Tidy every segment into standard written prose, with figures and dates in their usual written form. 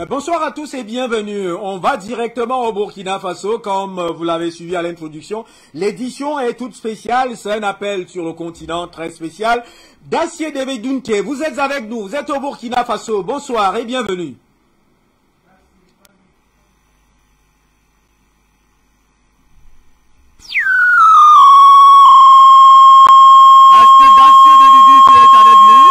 Bonsoir à tous et bienvenue. On va directement au Burkina Faso, comme vous l'avez suivi à l'introduction. L'édition est toute spéciale, c'est un appel sur le continent très spécial. Dacier Devedunke, vous êtes avec nous, vous êtes au Burkina Faso. Bonsoir et bienvenue. Est-ce que Dacier Devedunke est avec nous?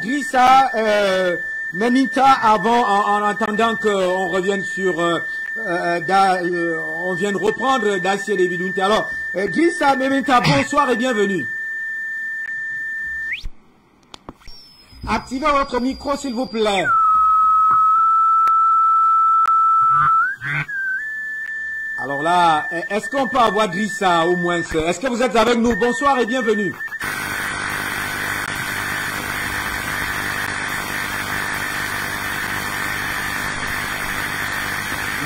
Grissa, Menita avant, en attendant qu'on revienne sur, on vient de reprendre Dacier Devedunke. Alors, Grissa, Menita, bonsoir et bienvenue. Activez votre micro s'il vous plaît. Alors là, est-ce qu'on peut avoir Grissa au moins? Est-ce que vous êtes avec nous? Bonsoir et bienvenue.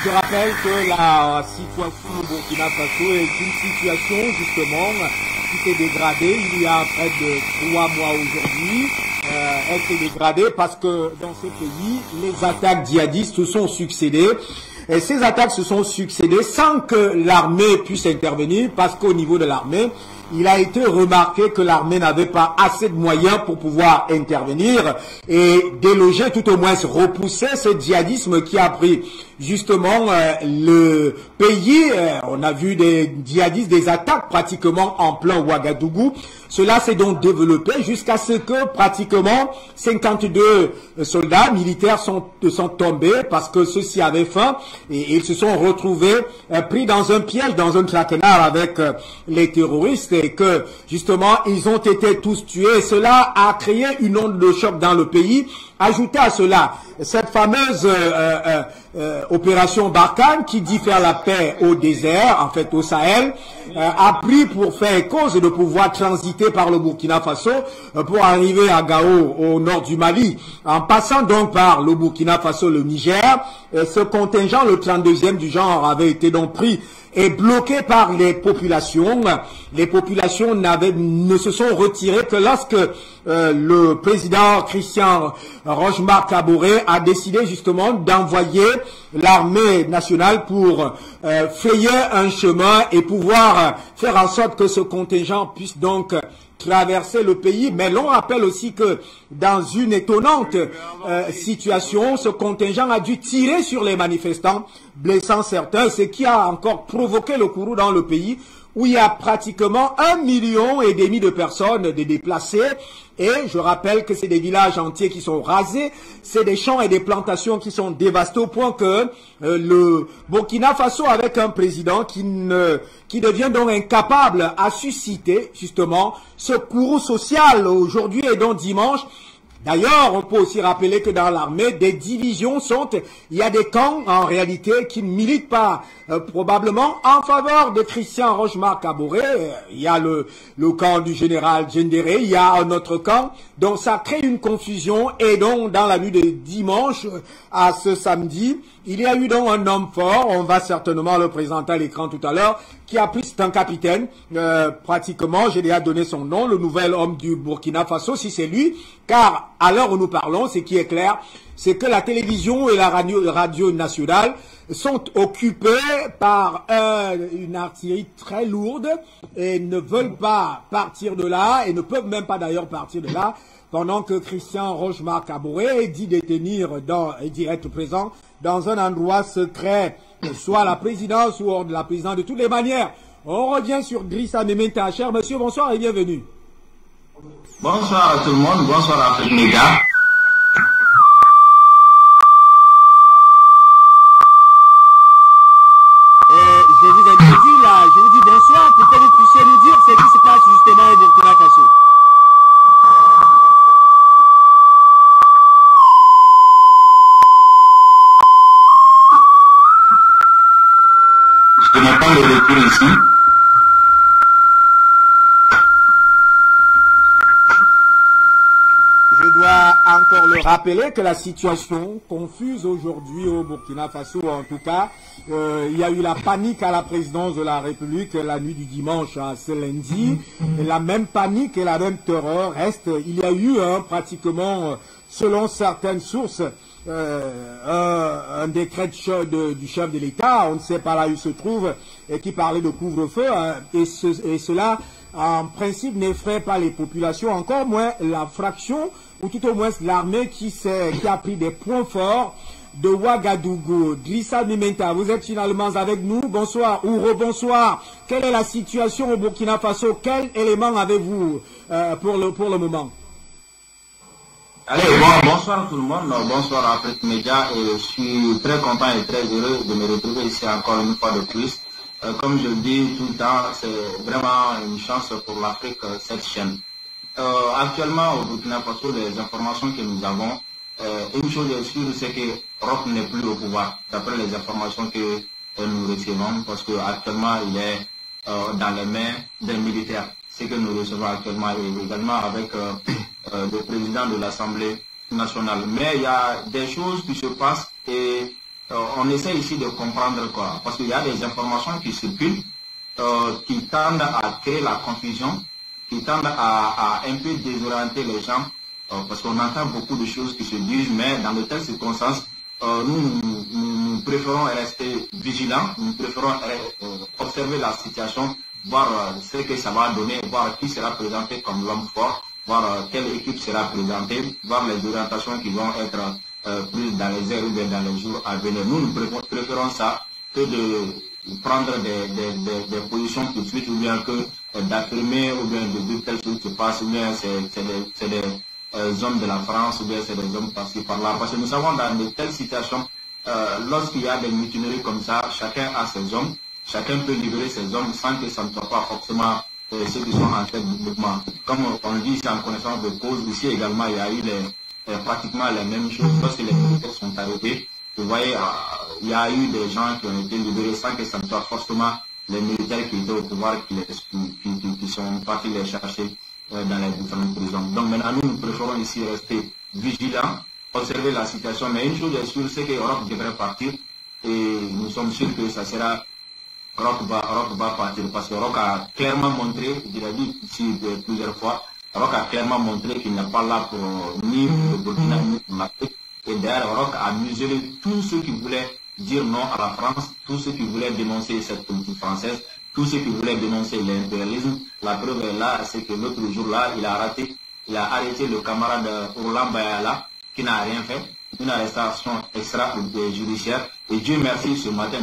Je rappelle que la situation au Burkina Faso est une situation justement qui s'est dégradée il y a près de 3 mois aujourd'hui. Elle s'est dégradée parce que dans ce pays, les attaques djihadistes se sont succédées. Et ces attaques se sont succédées sans que l'armée puisse intervenir parce qu'au niveau de l'armée, il a été remarqué que l'armée n'avait pas assez de moyens pour pouvoir intervenir et déloger, tout au moins repousser ce djihadisme qui a pris justement le pays. On a vu des djihadistes, des attaques pratiquement en plein Ouagadougou. Cela s'est donc développé jusqu'à ce que pratiquement 52 soldats militaires sont tombés parce que ceux-ci avaient faim et ils se sont retrouvés pris dans un piège, dans un traquenard avec les terroristes et que justement ils ont été tous tués. Et cela a créé une onde de choc dans le pays. Ajoutez à cela cette fameuse opération Barkhane qui dit faire la paix au désert, en fait au Sahel, a pris pour faire cause de pouvoir transiter par le Burkina Faso pour arriver à Gao au nord du Mali. En passant donc par le Burkina Faso, le Niger, ce contingent, le 32e du genre, avait été donc pris et bloqué par les populations. Les populations ne se sont retirées que lorsque le président Christian Rochemar Kaboré a décidé justement d'envoyer l'armée nationale pour frayer un chemin et pouvoir faire en sorte que ce contingent puisse donc traverser le pays. Mais l'on rappelle aussi que dans une étonnante situation, ce contingent a dû tirer sur les manifestants, blessant certains, ce qui a encore provoqué le courroux dans le pays, où il y a pratiquement 1,5 million de personnes, de déplacés. Et je rappelle que c'est des villages entiers qui sont rasés, c'est des champs et des plantations qui sont dévastés au point que le Burkina Faso, avec un président qui devient donc incapable à susciter justement ce courroux social aujourd'hui et donc dimanche. D'ailleurs, on peut aussi rappeler que dans l'armée, des divisions il y a des camps en réalité qui ne militent pas probablement en faveur de Christian Rochemar Kaboré. Il y a le camp du général Djendéré, il y a un autre camp. Donc ça crée une confusion et donc dans la nuit de dimanche à ce samedi, il y a eu donc un homme fort, on va certainement le présenter à l'écran tout à l'heure, qui a pris, c'est un capitaine, pratiquement, j'ai déjà donné son nom, le nouvel homme du Burkina Faso, si c'est lui, car à l'heure où nous parlons, ce qui est clair, c'est que la télévision et la radio nationale sont occupées par une artillerie très lourde et ne veulent pas partir de là et ne peuvent même pas d'ailleurs partir de là pendant que Christian Rochemar Kaboré dit détenir et d'y être présent dans un endroit secret, soit la présidence ou hors de la présidence. De toutes les manières, on revient sur Grissa Mementa. Cher monsieur, bonsoir et bienvenue. Bonsoir à tout le monde, bonsoir à tous les gars. Je vous introduis là, je vous dis bonsoir pour que vous puissiez nous dire ce qui se passe justement au Burkina Faso. n'est pas le retour ici. Je dois encore le rappeler que la situation confuse aujourd'hui au Burkina Faso, en tout cas, il y a eu la panique à la présidence de la République la nuit du dimanche à ce lundi. Et la même panique et la même terreur reste. Il y a eu pratiquement, selon certaines sources, un décret du chef de l'État, on ne sait pas là où il se trouve, et qui parlait de couvre-feu, et cela en principe n'effraie pas les populations, encore moins la fraction, ou tout au moins l'armée qui a pris des points forts de Ouagadougou. Drissa Mimenta, vous êtes finalement avec nous. Bonsoir ou rebonsoir. Quelle est la situation au Burkina Faso? Quel élément avez-vous pour le moment? Allez, bonsoir tout le monde, bonsoir à Afrique Média, et je suis très content et très heureux de me retrouver ici encore une fois de plus. Comme je le dis tout le temps, c'est vraiment une chance pour l'Afrique, cette chaîne. Actuellement, au Burkina Faso, les informations que nous avons, une chose est sûre, c'est que Roch n'est plus au pouvoir, d'après les informations que nous recevons, parce qu'actuellement, il est dans les mains des militaires. Ce que nous recevons actuellement, et également avec le président de l'Assemblée nationale. Mais il y a des choses qui se passent et on essaie ici de comprendre quoi. Parce qu'il y a des informations qui circulent, qui tendent à créer la confusion, qui tendent à un peu désorienter les gens, parce qu'on entend beaucoup de choses qui se disent, mais dans de telles circonstances, nous préférons rester vigilants, nous préférons observer la situation, voir ce que ça va donner, voir qui sera présenté comme l'homme fort, voir quelle équipe sera présentée, voir les orientations qui vont être prises dans les heures ou dans les jours à venir. Nous préférons ça que de prendre des positions tout de suite, ou bien que d'affirmer, ou bien de dire telle chose se passe, ou bien c'est des hommes de la France, ou bien c'est des hommes par-ci par-là. Parce que nous savons dans de telles situations, lorsqu'il y a des mutineries comme ça, chacun a ses hommes, chacun peut libérer ses hommes sans que ça ne soit pas forcément ceux qui sont en tête du mouvement. Comme on le dit, c'est en connaissance de cause. Ici également, il y a eu pratiquement les mêmes choses. Lorsque les militaires sont arrêtés, vous voyez, il y a eu des gens qui ont été libérés sans que ça ne soit forcément les militaires qui étaient au pouvoir qui sont partis les chercher dans les différentes prisons. Donc maintenant, nous préférons ici rester vigilants, observer la situation. Mais une chose est sûre, c'est que Roch devrait partir et nous sommes sûrs que ça sera Roch va partir, parce que Roch a clairement montré, je l'ai dit ici plusieurs fois, Roch a clairement montré qu'il n'est pas là pour ni le Burkina ni pour l'Afrique. Et d'ailleurs, Roch a muselé tous ceux qui voulaient dire non à la France, tous ceux qui voulaient dénoncer cette politique française, tous ceux qui voulaient dénoncer l'impérialisme. La preuve est là, c'est que l'autre jour-là, il a arrêté le camarade Roland Bayala, qui n'a rien fait, une arrestation extra-judiciaire. Et Dieu merci, ce matin,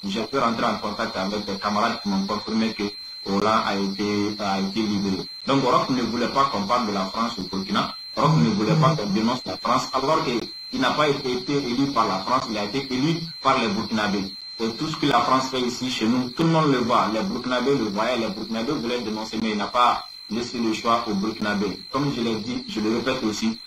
j'ai pu rentrer en contact avec des camarades qui m'ont confirmé que Roland a été libéré. Donc Roch ne voulait pas qu'on parle de la France au Burkina. Roch ne voulait pas qu'on dénonce la France, alors qu'il n'a pas été élu par la France, il a été élu par les Burkinabés. Et tout ce que la France fait ici, chez nous, tout le monde le voit. Les Burkinabés le voyaient, les Burkinabés voulaient dénoncer, mais il n'a pas laissé le choix aux Burkinabés. Comme je l'ai dit, je le répète aussi,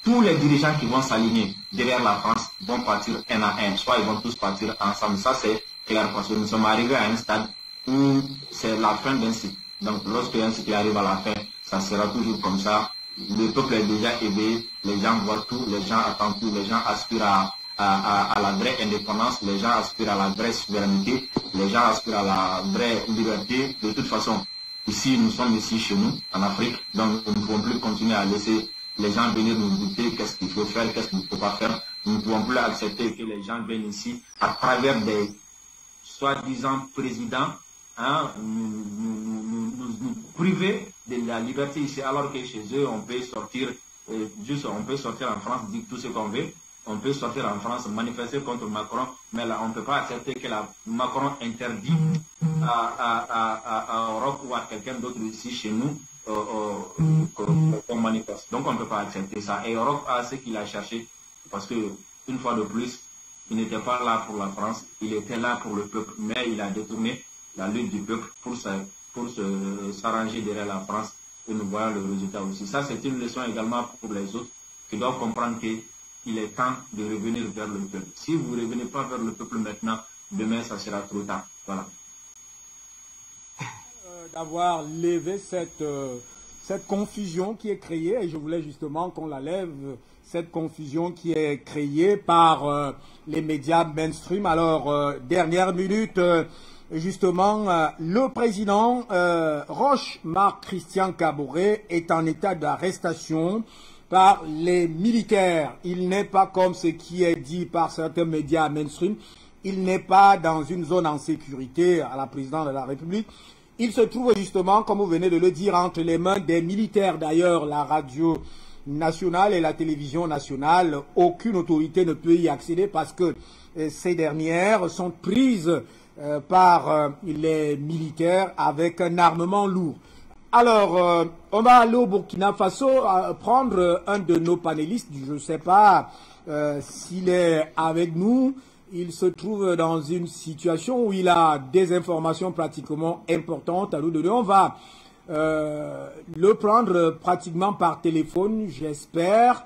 tous les dirigeants qui vont s'aligner derrière la France vont partir un à un, soit ils vont tous partir ensemble. Ça c'est clair, parce que nous sommes arrivés à un stade où c'est la fin d'un cycle. Donc lorsque un cycle arrive à la fin, ça sera toujours comme ça. Le peuple est déjà éveillé, les gens voient tout, les gens attendent tout, les gens aspirent à la vraie indépendance, les gens aspirent à la vraie souveraineté, les gens aspirent à la vraie liberté. De toute façon, ici, nous sommes ici chez nous, en Afrique, donc nous ne pouvons plus continuer à laisser les gens venir nous dicter qu'est-ce qu'il faut faire, qu'est-ce qu'il ne faut pas faire. Nous ne pouvons plus accepter que les gens viennent ici à travers des soi-disant présidents, nous priver de la liberté ici, alors que chez eux, on peut sortir, on peut sortir en France, dire tout ce qu'on veut. On peut sortir en France, manifester contre Macron, mais là, on ne peut pas accepter que Macron interdit à Europe ou à quelqu'un d'autre ici chez nous qu'on manifeste. Donc on ne peut pas accepter ça. Et Europe a ce qu'il a cherché, parce que une fois de plus, il n'était pas là pour la France, il était là pour le peuple, mais il a détourné la lutte du peuple pour s'arranger derrière la France, et nous voyons le résultat aussi. Ça, c'est une leçon également pour les autres qui doivent comprendre qu'il est temps de revenir vers le peuple. Si vous ne revenez pas vers le peuple maintenant, demain, ça sera trop tard. Voilà. D'avoir levé cette confusion qui est créée, et je voulais justement qu'on la lève, cette confusion qui est créée par les médias mainstream. Alors, dernière minute, justement, le président Roch Marc Christian Kaboré est en état d'arrestation par les militaires. Il n'est pas comme ce qui est dit par certains médias mainstream, il n'est pas dans une zone en sécurité à la présidence de la République. Il se trouve justement, comme vous venez de le dire, entre les mains des militaires. D'ailleurs, la radio nationale et la télévision nationale, aucune autorité ne peut y accéder parce que ces dernières sont prises par les militaires avec un armement lourd. Alors, on va aller au Burkina Faso prendre un de nos panélistes. Je ne sais pas s'il est avec nous. Il se trouve dans une situation où il a des informations pratiquement importantes à nous donner. On va le prendre pratiquement par téléphone, j'espère.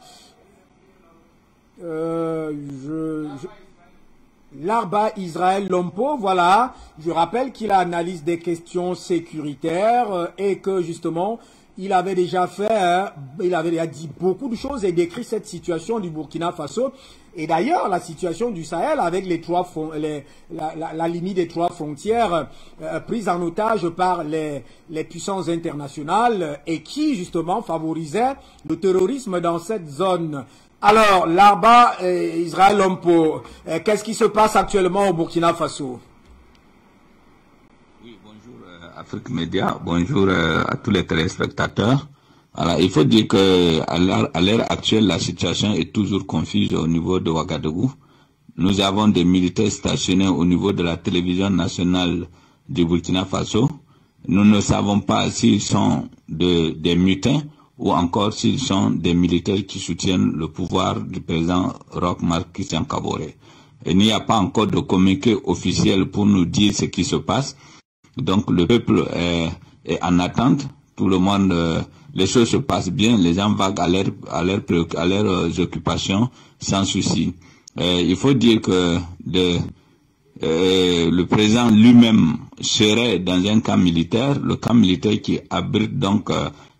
Larba Israël Lompo, voilà. Je rappelle qu'il analyse des questions sécuritaires et que justement, il avait déjà fait, il avait déjà dit beaucoup de choses et décrit cette situation du Burkina Faso. Et d'ailleurs, la situation du Sahel avec la limite des 3 frontières prise en otage par les puissances internationales et qui justement favorisait le terrorisme dans cette zone. Alors, Larba Israël Lompo, qu'est-ce qui se passe actuellement au Burkina Faso? Oui, bonjour Afrique Média, bonjour à tous les téléspectateurs. Alors, il faut dire que à l'heure actuelle, la situation est toujours confuse au niveau de Ouagadougou. Nous avons des militaires stationnés au niveau de la télévision nationale du Burkina Faso. Nous ne savons pas s'ils sont des mutins ou encore s'ils sont des militaires qui soutiennent le pouvoir du président Roch Marc Christian Kaboré. Il n'y a pas encore de communiqué officiel pour nous dire ce qui se passe. Donc le peuple est en attente. Tout le monde, les choses se passent bien. Les gens vaguent à leurs occupations sans souci. Il faut dire que le président lui-même serait dans un camp militaire, le camp militaire qui abrite donc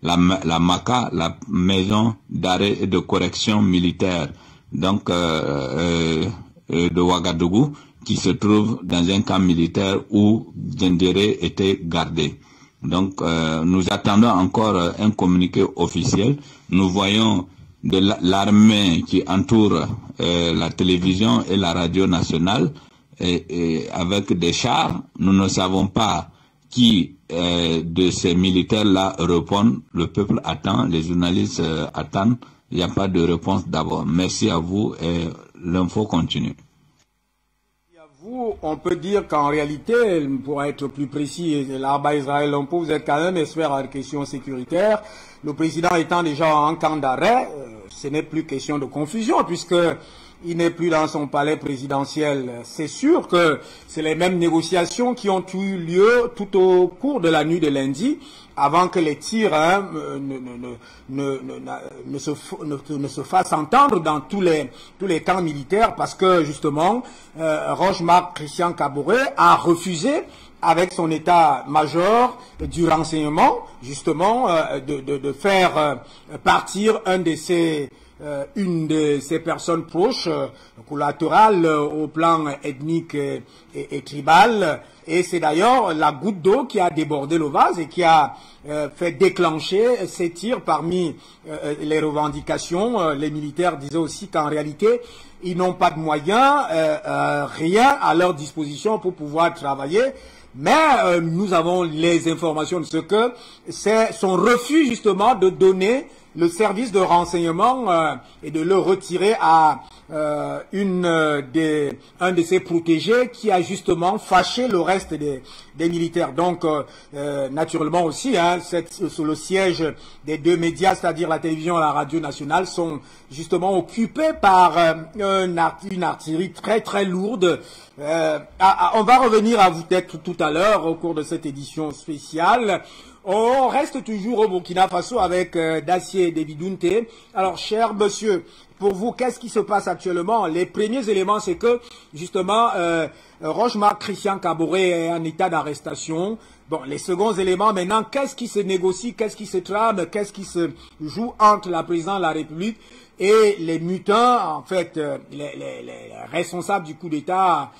la MACA, la maison d'arrêt et de correction militaire, donc de Ouagadougou, qui se trouve dans un camp militaire où Djendéré était gardé. Donc nous attendons encore un communiqué officiel. Nous voyons de l'armée qui entoure la télévision et la radio nationale et avec des chars. Nous ne savons pas qui de ces militaires-là répondent. Le peuple attend, les journalistes attendent. Il n'y a pas de réponse d'abord. Merci à vous et l'info continue. On peut dire qu'en réalité, pour être plus précis, Larba Israël Lompo, vous êtes quand même expert en questions sécuritaires. Le président étant déjà en camp d'arrêt, ce n'est plus question de confusion puisque il n'est plus dans son palais présidentiel. C'est sûr que c'est les mêmes négociations qui ont eu lieu tout au cours de la nuit de lundi, avant que les tirs ne se fassent entendre dans tous les camps militaires, parce que justement, Roch Marc Christian Kaboré a refusé, avec son état-major du renseignement, justement, de faire partir une de ces personnes proches, collatérales au plan ethnique et tribal. Et c'est d'ailleurs la goutte d'eau qui a débordé le vase et qui a fait déclencher ces tirs parmi les revendications. Les militaires disaient aussi qu'en réalité, ils n'ont pas de moyens, rien à leur disposition pour pouvoir travailler. Mais nous avons les informations de ce que c'est son refus justement de donner le service de renseignement et de le retirer à un de ses protégés qui a justement fâché le reste des militaires. Donc, naturellement aussi, sous le siège des 2 médias, c'est-à-dire la télévision et la radio nationale, sont justement occupés par une artillerie très très lourde. On va revenir à vous peut-être tout à l'heure au cours de cette édition spéciale. On reste toujours au Burkina Faso avec Dacier Devidunte. Alors, cher monsieur, pour vous, qu'est-ce qui se passe actuellement? Les premiers éléments, c'est que, justement, Roch-Marc Christian Kaboré est en état d'arrestation. Bon, les seconds éléments, maintenant, qu'est-ce qui se négocie, qu'est-ce qui se trame, qu'est-ce qui se joue entre la présidence de la République et les mutins, en fait, les responsables du coup d'État,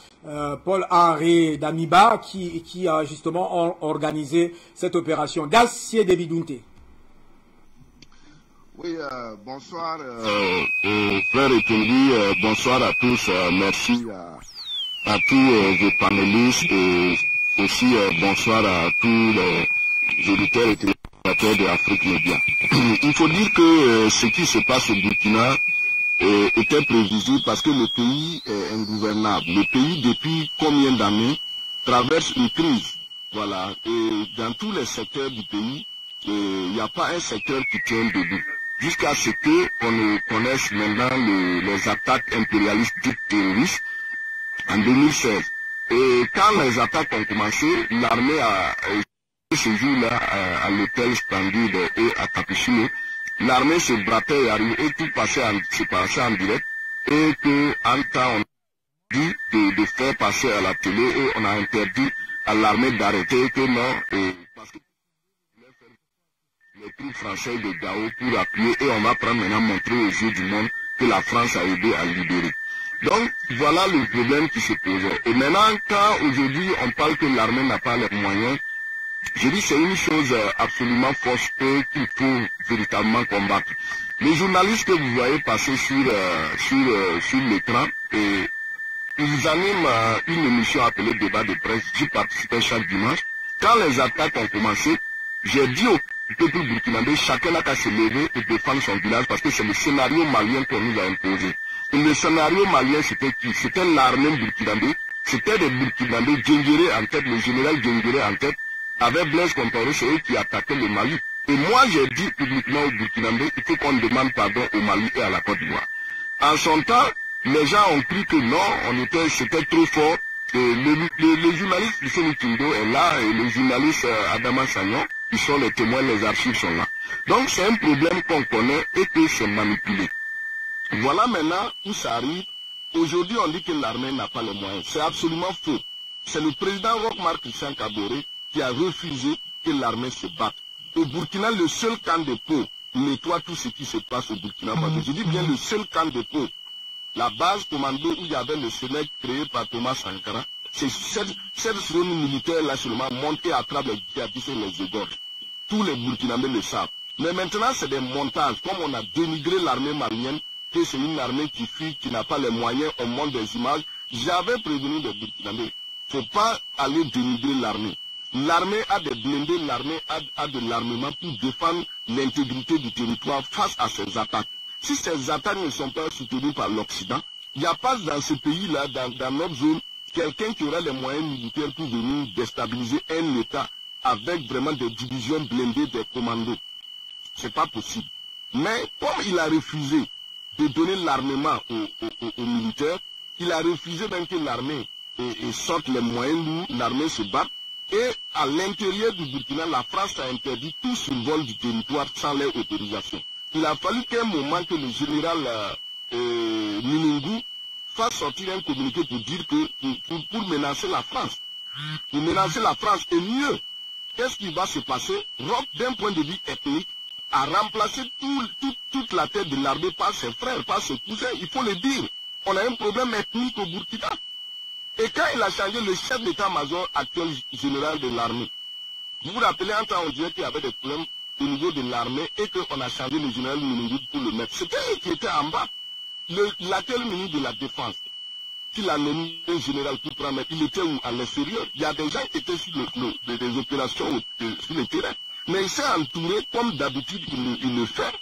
Paul-Henri Damiba, qui a justement organisé cette opération. Dacier Devidunte. Oui, bonsoir, frère Etendi, bonsoir à tous, merci à tous vos panélistes et aussi bonsoir à tous les auditeurs et téléspectateurs de Afrique Média. Il faut dire que ce qui se passe au Burkina était prévisible parce que le pays est ingouvernable. Le pays, depuis combien d'années, traverse une crise. Voilà. Et dans tous les secteurs du pays, il n'y a pas un secteur qui tient debout. Jusqu'à ce qu'on ne connaisse maintenant les attaques impérialistes dites terroristes en 2016. Et quand les attaques ont commencé, l'armée a, ce jour-là, à l'hôtel Splendide et à Capuchino, l'armée se battait et tout se passait en direct, et qu'en temps, on a dit de faire passer à la télé, et on a interdit à l'armée d'arrêter, que non, parce que les troupes françaises de Gao pour appuyer, et on va prendre maintenant montrer aux yeux du monde que la France a aidé à libérer. Donc, voilà le problème qui se posait. Et maintenant, quand aujourd'hui on parle que l'armée n'a pas les moyens, je dis c'est une chose absolument fausse et qu'il faut véritablement combattre. Les journalistes que vous voyez passer sur l'écran, ils animent une émission appelée Débat de presse, j'y participais chaque dimanche. Quand les attaques ont commencé, j'ai dit au peuple burkinabé, chacun n'a qu'à se lever et défendre son village parce que c'est le scénario malien qu'on nous a imposé. Et le scénario malien, c'était qui? C'était l'armée burkinabé, c'était des burkinabés, Djengéré en tête, le général Djengéré en tête, avec Blaise Compaoré, c'est eux qui attaquaient le Mali. Et moi, j'ai dit publiquement aux burkinabés, il faut qu'on demande pardon au Mali et à la Côte d'Ivoire. En son temps, les gens ont cru que non, c'était trop fort. Et les journalistes, Lucien Tindo est là, et les journalistes Adama Sagnon, ils sont les témoins, les archives sont là. Donc c'est un problème qu'on connaît et que c'est manipulé. Voilà maintenant où ça arrive. Aujourd'hui, on dit que l'armée n'a pas les moyens. C'est absolument faux. C'est le président Roch-Marc Christian Kaboré qui a refusé que l'armée se batte. Au Burkina, le seul camp de Pau nettoie tout ce qui se passe au Burkina Faso. Je dis bien le seul camp de Pau. La base commando où il y avait le SENEC créé par Thomas Sankara, c'est cette zone militaire-là seulement montée à travers les djihadistes et les égorges. Tous les Burkinabés le savent. Mais maintenant, c'est des montages. Comme on a dénigré l'armée malienne, que c'est une armée qui fuit, qui n'a pas les moyens, on montre des images. J'avais prévenu les Burkinabés. Il ne faut pas aller dénigrer l'armée. L'armée a des blindés, l'armée a de l'armement pour défendre l'intégrité du territoire face à ces attaques. Si ces attaques ne sont pas soutenues par l'Occident, il n'y a pas dans ce pays-là, dans notre zone, quelqu'un qui aura les moyens militaires pour venir déstabiliser un État avec vraiment des divisions blindées, des commandos. C'est pas possible. Mais comme il a refusé de donner l'armement aux militaires, il a refusé même que l'armée sorte les moyens lourds, l'armée se batte. Et à l'intérieur du Burkina, la France a interdit tout survol du territoire sans leur autorisation. Il a fallu qu'à un moment que le général Minungou fasse sortir un communiqué pour dire que pour menacer la France. Pour menacer la France. Et mieux, qu'est-ce qui va se passer? Roch, d'un point de vue ethnique, a remplacé toute la tête de l'armée par ses frères, par ses cousins. Il faut le dire. On a un problème ethnique au Burkina. Et quand il a changé le chef d'état-major actuel général de l'armée, vous vous rappelez, en temps on disait qu'il y avait des problèmes au niveau de l'armée et qu'on a changé le général Minungou pour le mettre. C'était lui qui était en bas. L'actuel ministre de la Défense, qu'il a nommé un général pour prendre, il était où? À l'extérieur. Il y a des gens qui étaient sur des opérations sur le terrain. Mais il s'est entouré, comme d'habitude il le fait,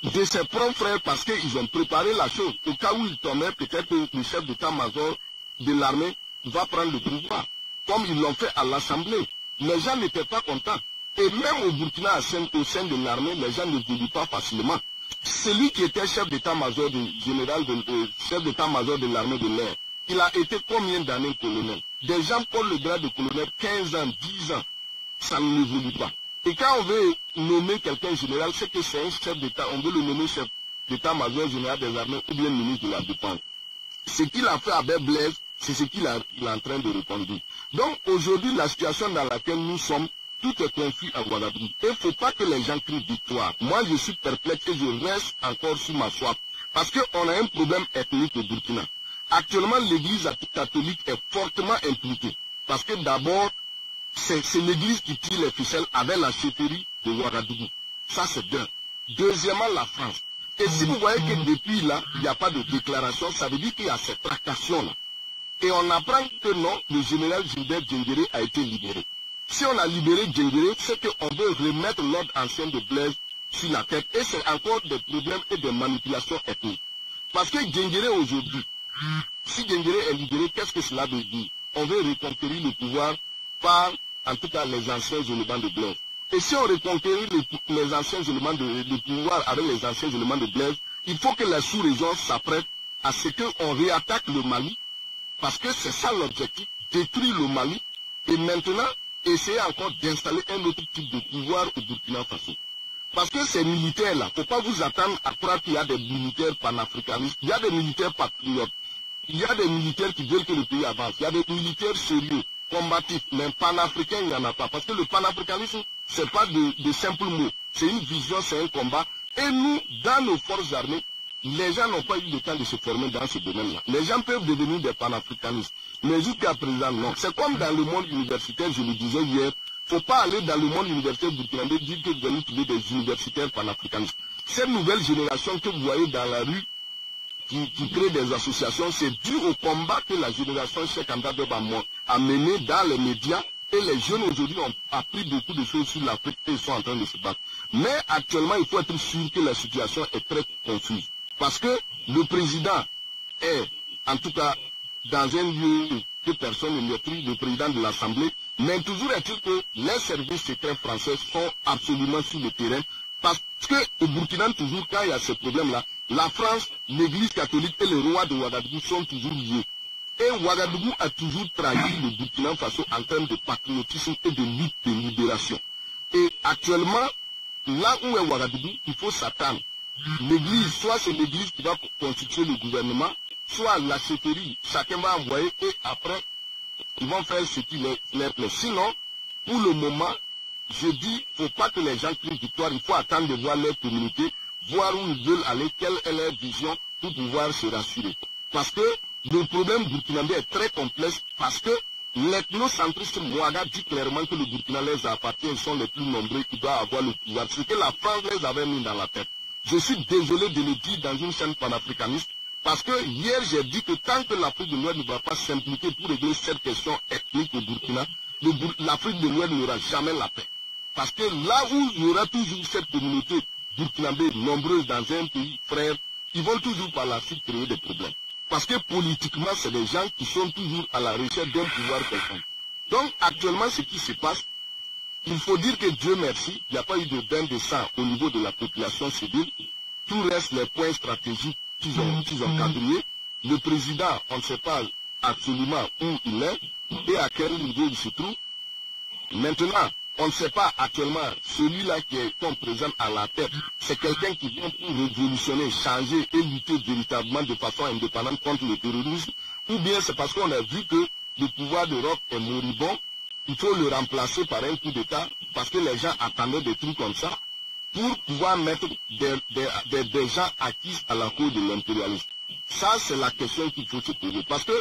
de ses propres frères parce qu'ils ont préparé la chose. Au cas où il tombait, peut-être que le chef d'état-major de l'armée va prendre le pouvoir. Comme ils l'ont fait à l'Assemblée. Les gens n'étaient pas contents. Et même au Burkina, au sein de l'armée, les gens ne voulaient pas facilement. Celui qui était chef d'état-major chef d'état-major de l'armée de l'air, il a été combien d'années colonel? Des gens portent le grade de colonel 15 ans, 10 ans. Ça ne voulait pas. Et quand on veut nommer quelqu'un général, c'est que c'est un chef d'État, on veut le nommer chef d'État-major général des armées ou bien ministre de la Défense. Ce qu'il a fait avec Blaise, c'est ce qu'il est en train de reconduire. Donc aujourd'hui, la situation dans laquelle nous sommes, tout est confus à Ouagadougou. Et il ne faut pas que les gens crient victoire. Moi, je suis perplexe et je reste encore sur ma soif. Parce qu'on a un problème ethnique au Burkina. Actuellement, l'église catholique est fortement impliquée. Parce que d'abord, c'est l'église qui tire les ficelles avec la chefferie de Ouagadougou. Ça, c'est d'un. Deuxièmement, la France. Et si vous voyez que depuis là, il n'y a pas de déclaration, ça veut dire qu'il y a cette tractation-là. Et on apprend que non, le général Gilbert Diendéré a été libéré. Si on a libéré Diendéré, c'est qu'on veut remettre l'ordre ancien de Blaise sur la tête. Et c'est encore des problèmes et des manipulations ethniques. Parce que Diendéré aujourd'hui, si Diendéré est libéré, qu'est-ce que cela veut dire? On veut reconquérir le pouvoir par, en tout cas, les anciens éléments de Blaise. Et si on reconquérit les anciens éléments de pouvoir avec les anciens éléments de Blaise, il faut que la sous-région s'apprête à ce qu'on réattaque le Mali, parce que c'est ça l'objectif, détruire le Mali, et maintenant, essayer encore d'installer un autre type de pouvoir au Burkina Faso. Parce que ces militaires-là, il ne faut pas vous attendre à croire qu'il y a des militaires panafricanistes, il y a des militaires patriotes, il y a des militaires qui veulent que le pays avance, il y a des militaires sérieux, combatifs, mais panafricains, il n'y en a pas. Parce que le panafricanisme, ce n'est pas de simples mots, c'est une vision, c'est un combat. Et nous, dans nos forces armées, les gens n'ont pas eu le temps de se former dans ce domaine-là. Les gens peuvent devenir des panafricanistes, mais jusqu'à présent, non. C'est comme dans le monde universitaire, je le disais hier, il ne faut pas aller dans le monde universitaire burkinabé dire que vous allez trouver des universitaires panafricanistes. Cette nouvelle génération que vous voyez dans la rue, qui crée des associations, c'est dû au combat que la génération Cheikh Anta Diop a mené dans les médias. Et les jeunes aujourd'hui ont appris beaucoup de choses sur l'Afrique et ils sont en train de se battre. Mais actuellement, il faut être sûr que la situation est très confuse. Parce que le président est, en tout cas, dans un lieu que personne ne maîtrise, le président de l'Assemblée. Mais toujours est-il que les services secrets français sont absolument sur le terrain. Parce qu'au Burkina, toujours, quand il y a ce problème-là, la France, l'église catholique et le roi de Ouagadougou sont toujours liés. Et Ouagadougou a toujours trahi le Burkina Faso en termes de patriotisme et de lutte de libération. Et actuellement, là où est Ouagadougou, il faut s'attendre. L'église, soit c'est l'église qui va constituer le gouvernement, soit la chefferie, chacun va envoyer et après, ils vont faire ce qui leur plaît. Sinon, pour le moment, je dis, il ne faut pas que les gens crient victoire, il faut attendre de voir leur communauté, voir où ils veulent aller, quelle est leur vision pour pouvoir se rassurer. Parce que le problème burkinabé est très complexe parce que l'ethnocentrisme Ouaga dit clairement que le Burkina les appartient, ils sont les plus nombreux qui doivent avoir le pouvoir. C'est que la France les avait mis dans la tête. Je suis désolé de le dire dans une chaîne panafricaniste parce que hier j'ai dit que tant que l'Afrique de l'Ouest ne va pas s'impliquer pour régler cette question ethnique au Burkina, l'Afrique de l'Ouest n'aura jamais la paix. Parce que là où il y aura toujours cette communauté burkinabé nombreuse dans un pays frère, ils vont toujours par la suite créer des problèmes. Parce que politiquement, c'est des gens qui sont toujours à la recherche d'un pouvoir quelconque. Donc, actuellement, ce qui se passe, il faut dire que Dieu merci, il n'y a pas eu de bain de sang au niveau de la population civile. Tout reste les points stratégiques qu'ils ont quadrillés. Le président, on ne sait pas absolument où il est et à quel niveau il se trouve. Maintenant, on ne sait pas actuellement, celui-là qui est comme présent à la tête, c'est quelqu'un qui vient pour révolutionner, changer et lutter véritablement de façon indépendante contre le terrorisme, ou bien c'est parce qu'on a vu que le pouvoir d'Europe est moribond, il faut le remplacer par un coup d'État, parce que les gens attendaient des trucs comme ça, pour pouvoir mettre des gens acquis à la cause de l'impérialisme. Ça, c'est la question qu'il faut se poser. Parce que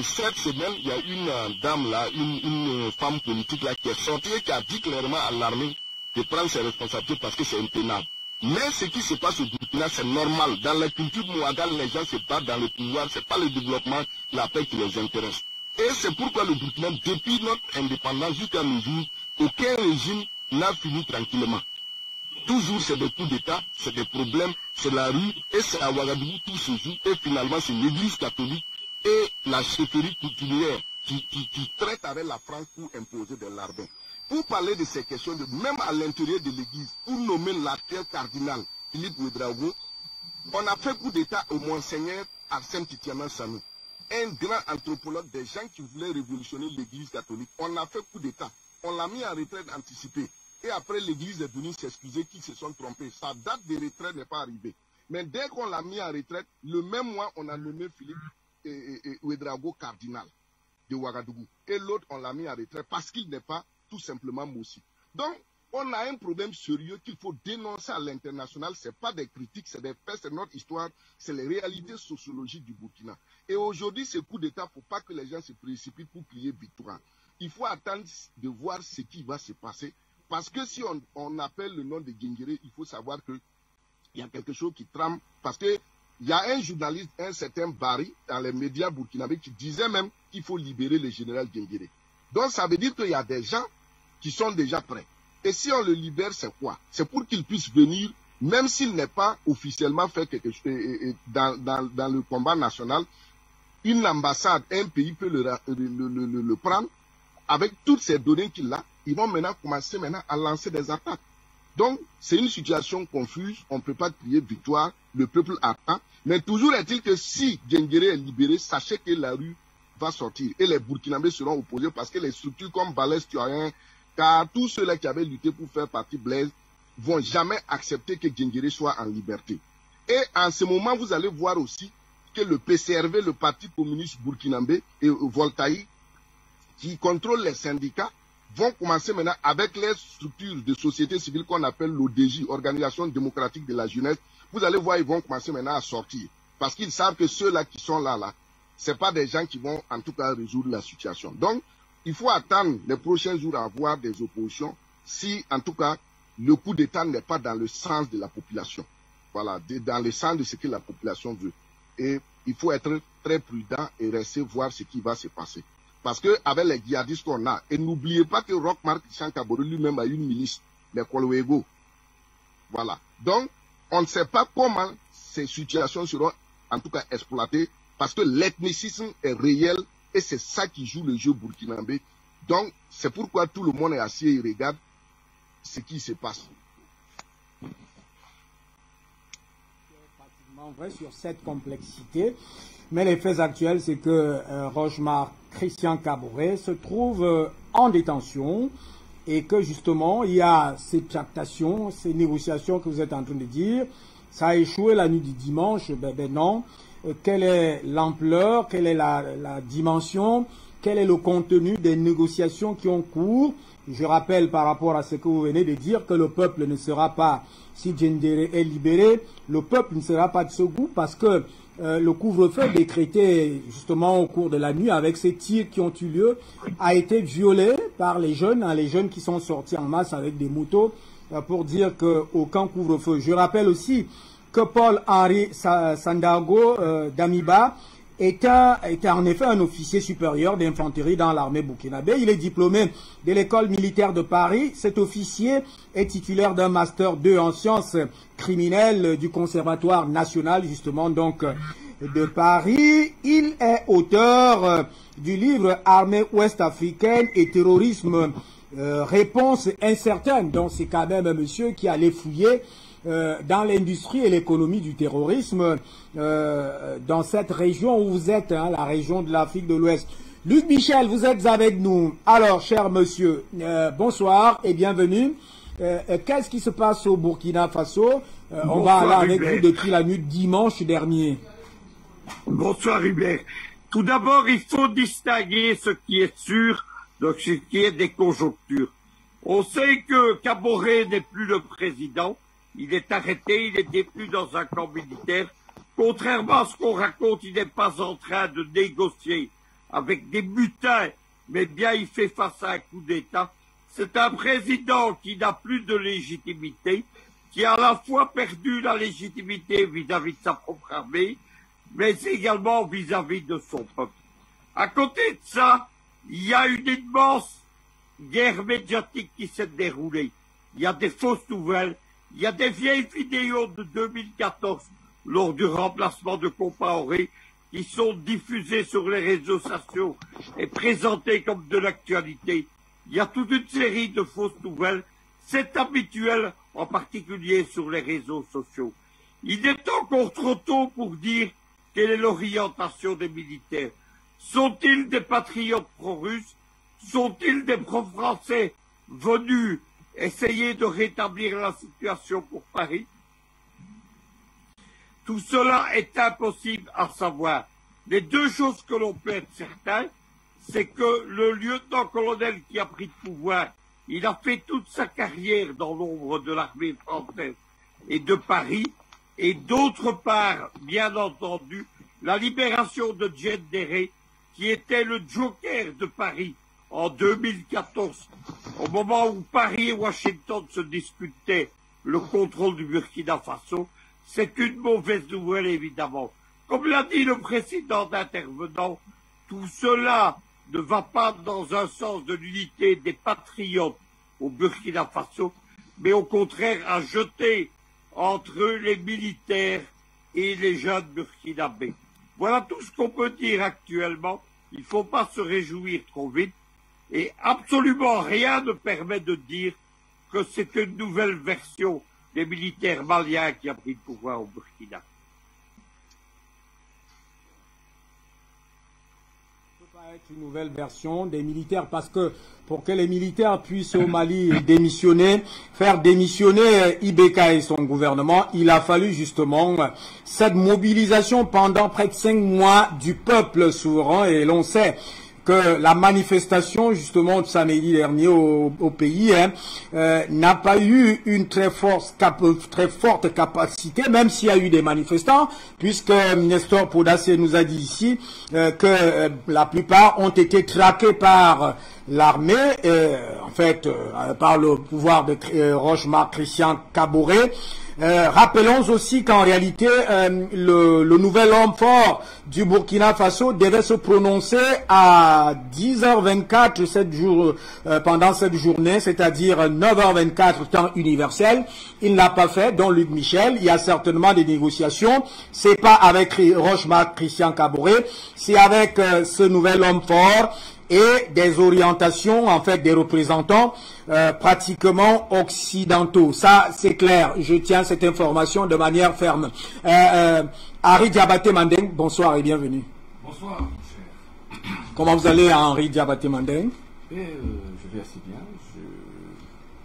cette semaine, il y a une dame là, une femme politique là qui est sortie et qui a dit clairement à l'armée de prendre ses responsabilités parce que c'est intenable. Mais ce qui se passe au Burkina, c'est normal. Dans la culture mouagane, les gens se battent dans le pouvoir, c'est pas le développement, la paix qui les intéresse. Et c'est pourquoi le Burkina, depuis notre indépendance jusqu'à nos jours, aucun régime n'a fini tranquillement. Toujours c'est des coups d'État, c'est des problèmes, c'est la rue, et c'est à Ouagadougou tout se joue, et finalement c'est l'église catholique et la chefferie coutumière qui traite avec la France pour imposer des larbins. Pour parler de ces questions, même à l'intérieur de l'église, pour nommer l'artère cardinal Philippe Ouedraogo, on a fait coup d'État au monseigneur Arsène Titiana Sanou, un grand anthropologue des gens qui voulaient révolutionner l'église catholique. On a fait coup d'État, on l'a mis en retraite anticipée. Et après, l'église est venue s'excuser qu'ils se sont trompés. Sa date de retraite n'est pas arrivée. Mais dès qu'on l'a mis en retraite, le même mois, on a nommé Philippe Ouedraogo cardinal de Ouagadougou. Et l'autre, on l'a mis en retraite parce qu'il n'est pas tout simplement Moussi. Donc, on a un problème sérieux qu'il faut dénoncer à l'international. Ce n'est pas des critiques, c'est des faits, c'est notre histoire, c'est les réalités sociologiques du Burkina. Et aujourd'hui, ce coup d'État, il ne faut pas que les gens se précipitent pour crier victoire. Il faut attendre de voir ce qui va se passer. Parce que si on appelle le nom de Gingéré, il faut savoir qu'il y a quelque chose qui trame. Parce qu'il y a un journaliste, un certain Barry, dans les médias burkinabés, qui disait même qu'il faut libérer le général Gingéré. Donc ça veut dire qu'il y a des gens qui sont déjà prêts. Et si on le libère, c'est quoi? C'est pour qu'il puisse venir, même s'il n'est pas officiellement fait quelque chose dans le combat national, une ambassade, un pays peut le prendre avec toutes ces données qu'il a. Ils vont maintenant commencer à lancer des attaques. Donc, c'est une situation confuse. On ne peut pas crier victoire. Le peuple attend. Mais toujours est-il que si Gingéré est libéré, sachez que la rue va sortir. Et les Burkinabés seront opposés parce que les structures comme Balès Tuayen, car tous ceux-là qui avaient lutté pour faire partie Blaise vont jamais accepter que Gingéré soit en liberté. Et en ce moment, vous allez voir aussi que le PCRV, le Parti communiste burkinabé, et Voltaï, qui contrôlent les syndicats, vont commencer maintenant avec les structures de société civile qu'on appelle l'ODJ, Organisation démocratique de la jeunesse. Vous allez voir, ils vont commencer maintenant à sortir. Parce qu'ils savent que ceux-là qui sont là, ce n'est pas des gens qui vont en tout cas résoudre la situation. Donc, il faut attendre les prochains jours à voir des oppositions si, en tout cas, le coup d'État n'est pas dans le sens de la population. Voilà, dans le sens de ce que la population veut. Et il faut être très prudent et rester voir ce qui va se passer. Parce qu'avec les djihadistes qu'on a, et n'oubliez pas que Roch-Marc Christian Kaboré lui-même a une milice, les Kolwego. Voilà. Donc, on ne sait pas comment ces situations seront en tout cas exploitées, parce que l'ethnicisme est réel et c'est ça qui joue le jeu burkinabé. Donc, c'est pourquoi tout le monde est assis et regarde ce qui se passe. Pratiquement vrai sur cette complexité. Mais les faits actuels, c'est que Roch-Marc Christian Kaboré se trouve en détention et que justement, il y a ces tractations, ces négociations que vous êtes en train de dire. Ça a échoué la nuit du dimanche. Ben non. Quelle est l'ampleur, quelle est la dimension, quel est le contenu des négociations qui ont cours? Je rappelle par rapport à ce que vous venez de dire que le peuple ne sera pas, si Gingéré est libéré, le peuple ne sera pas de ce goût parce que le couvre-feu décrété justement au cours de la nuit avec ces tirs qui ont eu lieu a été violé par les jeunes qui sont sortis en masse avec des motos pour dire qu'aucun couvre-feu. Je rappelle aussi que Paul-Henri Sandago d'Amiba était en effet un officier supérieur d'infanterie dans l'armée burkinabé. Il est diplômé de l'école militaire de Paris. Cet officier est titulaire d'un master 2 en sciences criminelles du Conservatoire national justement donc de Paris. Il est auteur du livre Armée ouest-africaine et terrorisme, réponse incertaine. Donc c'est quand même un monsieur qui allait fouiller dans l'industrie et l'économie du terrorisme dans cette région où vous êtes, la région de l'Afrique de l'Ouest. Luc Michel, vous êtes avec nous. Alors, cher monsieur, bonsoir et bienvenue. Qu'est-ce qui se passe au Burkina Faso? On va aller avec vous depuis la nuit de dimanche dernier. Bonsoir Hubert. Tout d'abord, il faut distinguer ce qui est sûr de ce qui est des conjonctures. On sait que Kaboré n'est plus le président. Il est arrêté, il n'est plus dans un camp militaire. Contrairement à ce qu'on raconte, il n'est pas en train de négocier avec des mutins, mais bien il fait face à un coup d'État. C'est un président qui n'a plus de légitimité, qui a à la fois perdu la légitimité vis-à-vis de sa propre armée, mais également vis-à-vis de son peuple. À côté de ça, il y a une immense guerre médiatique qui s'est déroulée. Il y a des fausses nouvelles. Il y a des vieilles vidéos de 2014 lors du remplacement de Compaoré qui sont diffusées sur les réseaux sociaux et présentées comme de l'actualité. Il y a toute une série de fausses nouvelles. C'est habituel, en particulier sur les réseaux sociaux. Il est encore trop tôt pour dire quelle est l'orientation des militaires. Sont-ils des patriotes pro-russes? Sont-ils des pro-français venus essayer de rétablir la situation pour Paris. Tout cela est impossible à savoir. Les deux choses que l'on peut être certain, c'est que le lieutenant-colonel qui a pris le pouvoir, il a fait toute sa carrière dans l'ombre de l'armée française et de Paris. Et d'autre part, bien entendu, la libération de Diendéré, qui était le joker de Paris en 2014, au moment où Paris et Washington se disputaient le contrôle du Burkina Faso. C'est une mauvaise nouvelle, évidemment. Comme l'a dit le précédent intervenant, tout cela ne va pas dans un sens de l'unité des patriotes au Burkina Faso, mais au contraire à jeter entre les militaires et les jeunes burkinabés. Voilà tout ce qu'on peut dire actuellement. Il ne faut pas se réjouir trop vite. Et absolument rien ne permet de dire que c'est une nouvelle version des militaires maliens qui a pris le pouvoir au Burkina. Une nouvelle version des militaires, parce que pour que les militaires puissent au Mali démissionner, faire démissionner Ibeka et son gouvernement, il a fallu justement cette mobilisation pendant près de 5 mois du peuple souverain. Et l'on sait que la manifestation justement de samedi dernier au pays n'a pas eu une très forte capacité, même s'il y a eu des manifestants, puisque Nestor Podassé nous a dit ici que la plupart ont été traqués par l'armée, en fait par le pouvoir de Rochemar Christian Kaboré. Rappelons aussi qu'en réalité, le nouvel homme fort du Burkina Faso devait se prononcer à 10h24 pendant cette journée, c'est-à-dire 9h24 temps universel. Il n'a pas fait, dont Luc Michel. Il y a certainement des négociations. C'est pas avec Rochemar Christian Kaboré, c'est avec ce nouvel homme fort et des orientations, en fait, des représentants pratiquement occidentaux. Ça, c'est clair. Je tiens cette information de manière ferme. Henri Diabaté Mandeng, bonsoir et bienvenue. Bonsoir, mon cher. Comment vous allez, Henri Diabaté Mandeng? Je vais assez bien,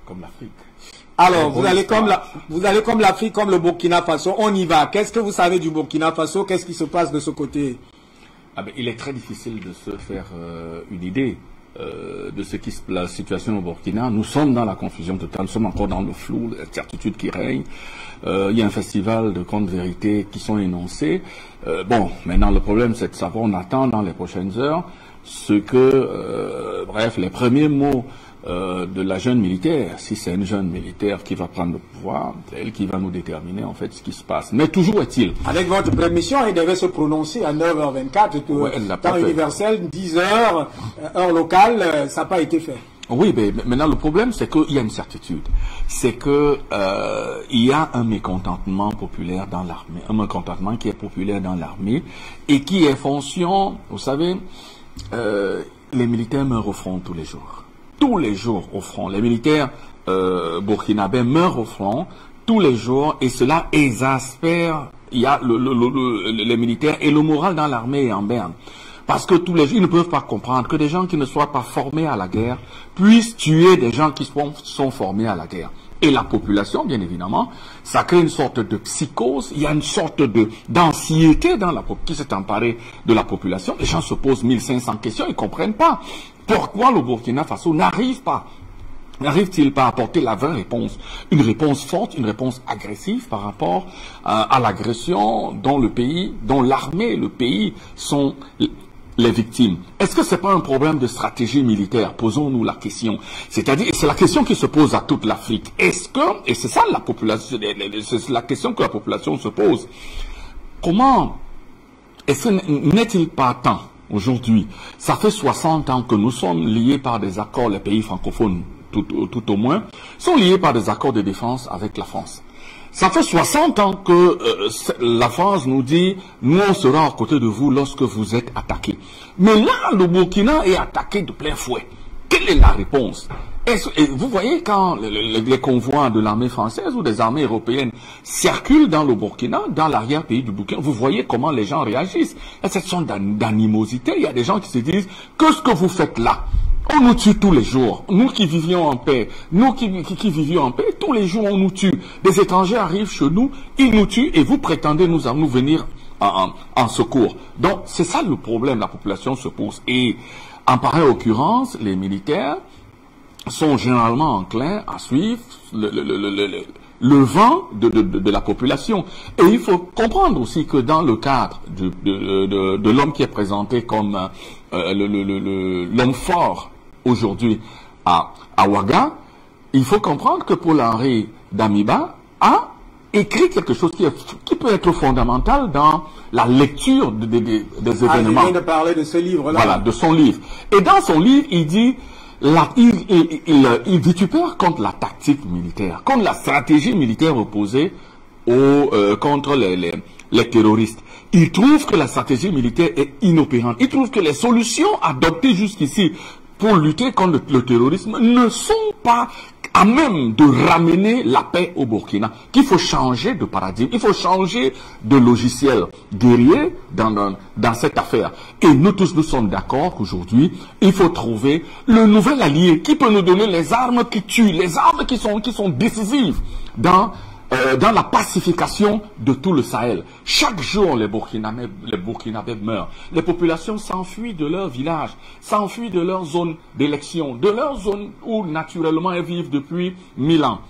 comme l'Afrique. Alors, vous allez comme l'Afrique, comme le Burkina Faso. On y va. Qu'est-ce que vous savez du Burkina Faso? Qu'est-ce qui se passe de ce côté? Ah ben, il est très difficile de se faire une idée de ce qui la situation au Burkina. Nous sommes dans la confusion totale, nous sommes encore dans le flou, l'incertitude qui règne. Il y a un festival de grandes vérités qui sont énoncées. Bon, maintenant le problème c'est de savoir, on attend dans les prochaines heures ce que, bref, les premiers mots de la jeune militaire, si c'est une jeune militaire qui va prendre le pouvoir, c'est elle qui va nous déterminer en fait ce qui se passe. Mais toujours est-il. Avec votre permission, il devait se prononcer à 9h24, temps universel, 10h, heure locale, ça n'a pas été fait. Oui, mais maintenant le problème c'est qu'il y a une certitude. C'est que il y a un mécontentement populaire dans l'armée, un mécontentement qui est populaire dans l'armée et qui est fonction, vous savez, les militaires meurent au front tous les jours. Tous les jours au front. Les militaires burkinabés meurent au front tous les jours et cela exaspère les militaires et le moral dans l'armée est en berne. Parce que tous les jours, ils ne peuvent pas comprendre que des gens qui ne soient pas formés à la guerre puissent tuer des gens qui sont formés à la guerre. Et la population, bien évidemment, ça crée une sorte de psychose, il y a une sorte d'anxiété qui s'est emparée de la population. Les gens se posent 1500 questions, ils ne comprennent pas. Pourquoi le Burkina Faso n'arrive-t-il pas à apporter la vraie réponse? Une réponse forte, une réponse agressive par rapport à l'agression dont l'armée et le pays sont les victimes. Est-ce que c'est pas un problème de stratégie militaire? Posons-nous la question. C'est-à-dire, et c'est la question qui se pose à toute l'Afrique. Et c'est ça la population, c'est la question que la population se pose. Comment, n'est-il pas temps, aujourd'hui, ça fait 60 ans que nous sommes liés par des accords, les pays francophones, tout au moins, sont liés par des accords de défense avec la France. Ça fait 60 ans que la France nous dit, nous on sera à côté de vous lorsque vous êtes attaqués. Mais là, le Burkina est attaqué de plein fouet. Quelle est la réponse? Et vous voyez quand les convois de l'armée française ou des armées européennes circulent dans le Burkina, dans l'arrière-pays du Burkina, vous voyez comment les gens réagissent. Et cette sorte d'animosité, il y a des gens qui se disent que ce que vous faites là, On nous tue tous les jours. Nous qui vivions en paix, nous qui vivions en paix, tous les jours on nous tue. Des étrangers arrivent chez nous, ils nous tuent et vous prétendez nous venir en secours. Donc c'est ça le problème, la population se pose. Et en pareille occurrence, les militaires sont généralement enclins à suivre le vent de la population. Et il faut comprendre aussi que dans le cadre de l'homme qui est présenté comme l'homme fort aujourd'hui à Ouaga, il faut comprendre que Paul-Henri Damiba a écrit quelque chose qui peut être fondamental dans la lecture des événements. Je viens de parler de ce livre-là. Voilà, de son livre. Et dans son livre, il dit, il vitupère contre la tactique militaire, contre la stratégie militaire opposée contre les terroristes. Il trouve que la stratégie militaire est inopérante. Il trouve que les solutions adoptées jusqu'ici pour lutter contre le terrorisme ne sont pas à même de ramener la paix au Burkina, qu'il faut changer de paradigme, il faut changer de logiciel guerrier dans cette affaire. Et nous tous, nous sommes d'accord qu'aujourd'hui, il faut trouver le nouvel allié qui peut nous donner les armes qui tuent, les armes qui sont décisives dans la pacification de tout le Sahel. Chaque jour, les Burkinabés meurent. Les populations s'enfuient de leur village, s'enfuient de leur zone d'élection, de leur zone où naturellement elles vivent depuis 1000 ans.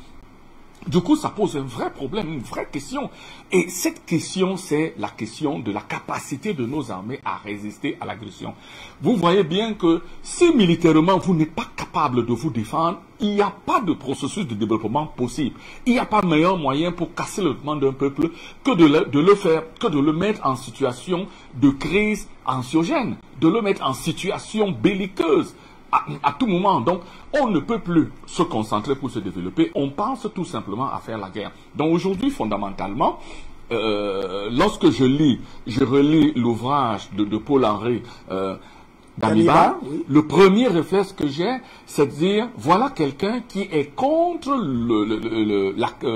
Du coup, ça pose un vrai problème, une vraie question. Et cette question, c'est la question de la capacité de nos armées à résister à l'agression. Vous voyez bien que si militairement vous n'êtes pas capable de vous défendre, il n'y a pas de processus de développement possible. Il n'y a pas meilleur moyen pour casser le mouvement d'un peuple que de le mettre en situation de crise anxiogène, de le mettre en situation belliqueuse. À tout moment. Donc, on ne peut plus se concentrer pour se développer. On pense tout simplement à faire la guerre. Donc, aujourd'hui, fondamentalement, lorsque je relis l'ouvrage de Paul-Henri Damiba, oui. Le premier réflexe que j'ai, c'est de dire, voilà quelqu'un qui est contre